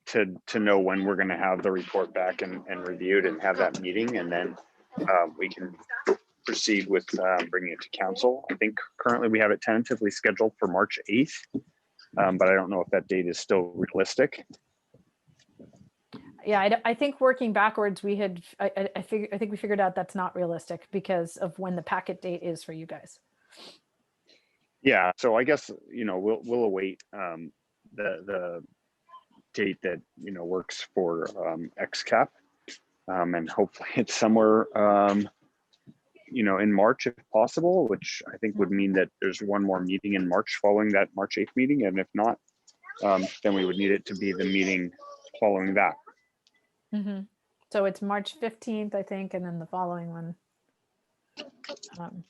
Speaker 12: to know when we're going to have the report back and reviewed and have that meeting. And then we can proceed with bringing it to council. I think currently we have it tentatively scheduled for March 8th, but I don't know if that date is still realistic.
Speaker 2: Yeah, I think working backwards, I think we figured out that's not realistic because of when the packet date is for you guys.
Speaker 12: Yeah, so I guess, we'll await the date that, works for XCAP. And hopefully it's somewhere, in March if possible, which I think would mean that there's one more meeting in March following that March 8th meeting. And if not, then we would need it to be the meeting following that.
Speaker 2: Mm-hmm. So it's March 15th, I think, and then the following one. I'm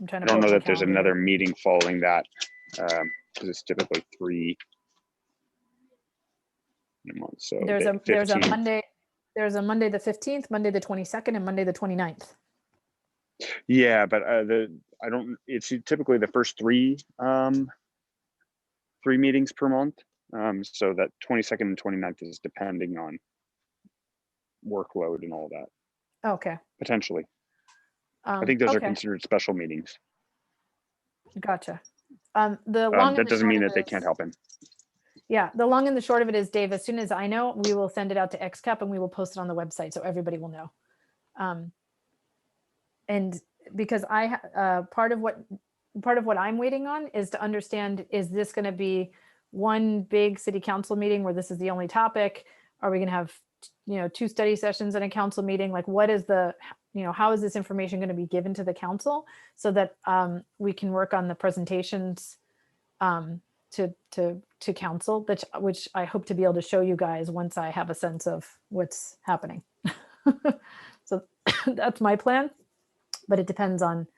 Speaker 2: trying to.
Speaker 12: I don't know that there's another meeting following that, because it's typically 3 months. So
Speaker 2: there's a Monday the 15th, Monday the 22nd, and Monday the 29th.
Speaker 12: Yeah, but it's typically the first 3 meetings per month. So that 22nd and 29th is depending on workload and all that.
Speaker 2: Okay.
Speaker 12: Potentially. I think those are considered special meetings.
Speaker 2: Gotcha. That
Speaker 12: doesn't mean that they can't help him.
Speaker 2: Yeah, the long and the short of it is, Dave, as soon as I know, we will send it out to XCAP and we will post it on the website so everybody will know. And because part of what I'm waiting on is to understand, is this going to be one big city council meeting where this is the only topic? Are we going to have 2 study sessions and a council meeting? Like, what is how is this information going to be given to the council so that we can work on the presentations to council, which I hope to be able to show you guys once I have a sense of what's happening. So that's my plan, but it depends on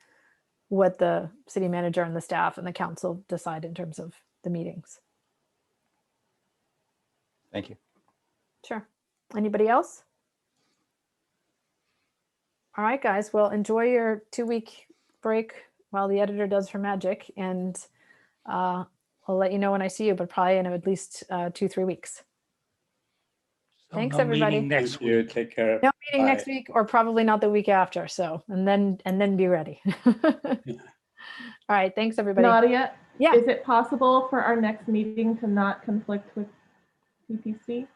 Speaker 2: what the city manager and the staff and the council decide in terms of the meetings.
Speaker 9: Thank you.
Speaker 2: Sure. Anybody else? All right, guys. Well, enjoy your 2-week break while the editor does her magic, and I'll let you know when I see you, but probably in at least 2-3 weeks.
Speaker 3: So
Speaker 2: Thanks,
Speaker 3: no
Speaker 2: everybody.
Speaker 3: meeting next
Speaker 10: Thank you.
Speaker 3: week.
Speaker 10: Take care.
Speaker 2: No meeting
Speaker 10: Bye.
Speaker 2: next week, or probably not the week after. So, and then be ready. All right. Thanks, everybody.
Speaker 11: Nadia,
Speaker 2: Yeah.
Speaker 11: is it possible for our next meeting to not conflict with PPC?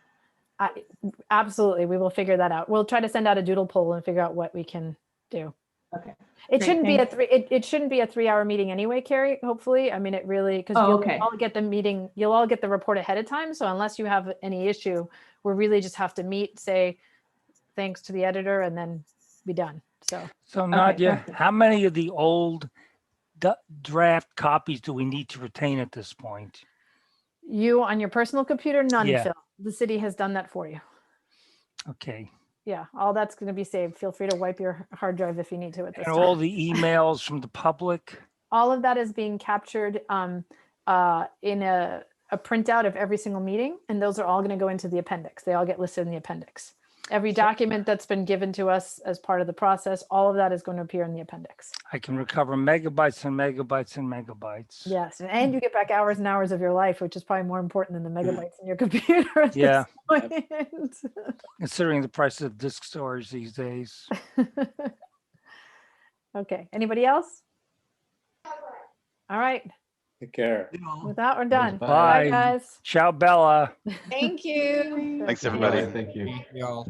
Speaker 2: Absolutely. We will figure that out. We'll try to send out a doodle poll and figure out what we can do.
Speaker 11: Okay.
Speaker 2: It
Speaker 11: Great,
Speaker 2: shouldn't
Speaker 11: thanks.
Speaker 2: be it shouldn't be a 3-hour meeting anyway, Carrie, hopefully. I mean, it really, because
Speaker 11: okay.
Speaker 2: you'll all get the meeting, you'll all get the report ahead of time. So unless you have any issue, we'll really just have to meet, say thanks to the editor, and then be done. So
Speaker 3: Nadia,
Speaker 11: perfect.
Speaker 3: how many of the old draft copies do we need to retain at this point?
Speaker 2: you on your personal computer, none,
Speaker 3: Yeah.
Speaker 2: Phil. The city has done that for you.
Speaker 3: Okay.
Speaker 2: Yeah, all that's going to be saved. Feel free to wipe your hard drive if you need to at this
Speaker 3: And
Speaker 2: time.
Speaker 3: all the emails from the public.
Speaker 2: All of that is being captured in a printout of every single meeting, and those are all going to go into the appendix. They all get listed in the appendix. Every document that's been given to us as part of the process, all of that is going to appear in the appendix.
Speaker 3: I can recover megabytes and megabytes and megabytes.
Speaker 2: Yes, and you get back hours and hours of your life, which is probably more important than the megabytes in your computer at
Speaker 3: Yeah.
Speaker 2: this point.
Speaker 3: Considering the price of disk storage these days.
Speaker 2: Okay, anybody else? All right,
Speaker 10: Take care.
Speaker 2: with that, we're done.
Speaker 8: Bye.
Speaker 2: Bye, guys.
Speaker 3: Ciao, Bella.
Speaker 13: Thank you.
Speaker 7: Thanks, everybody.
Speaker 8: Thank you.
Speaker 5: Thank you all.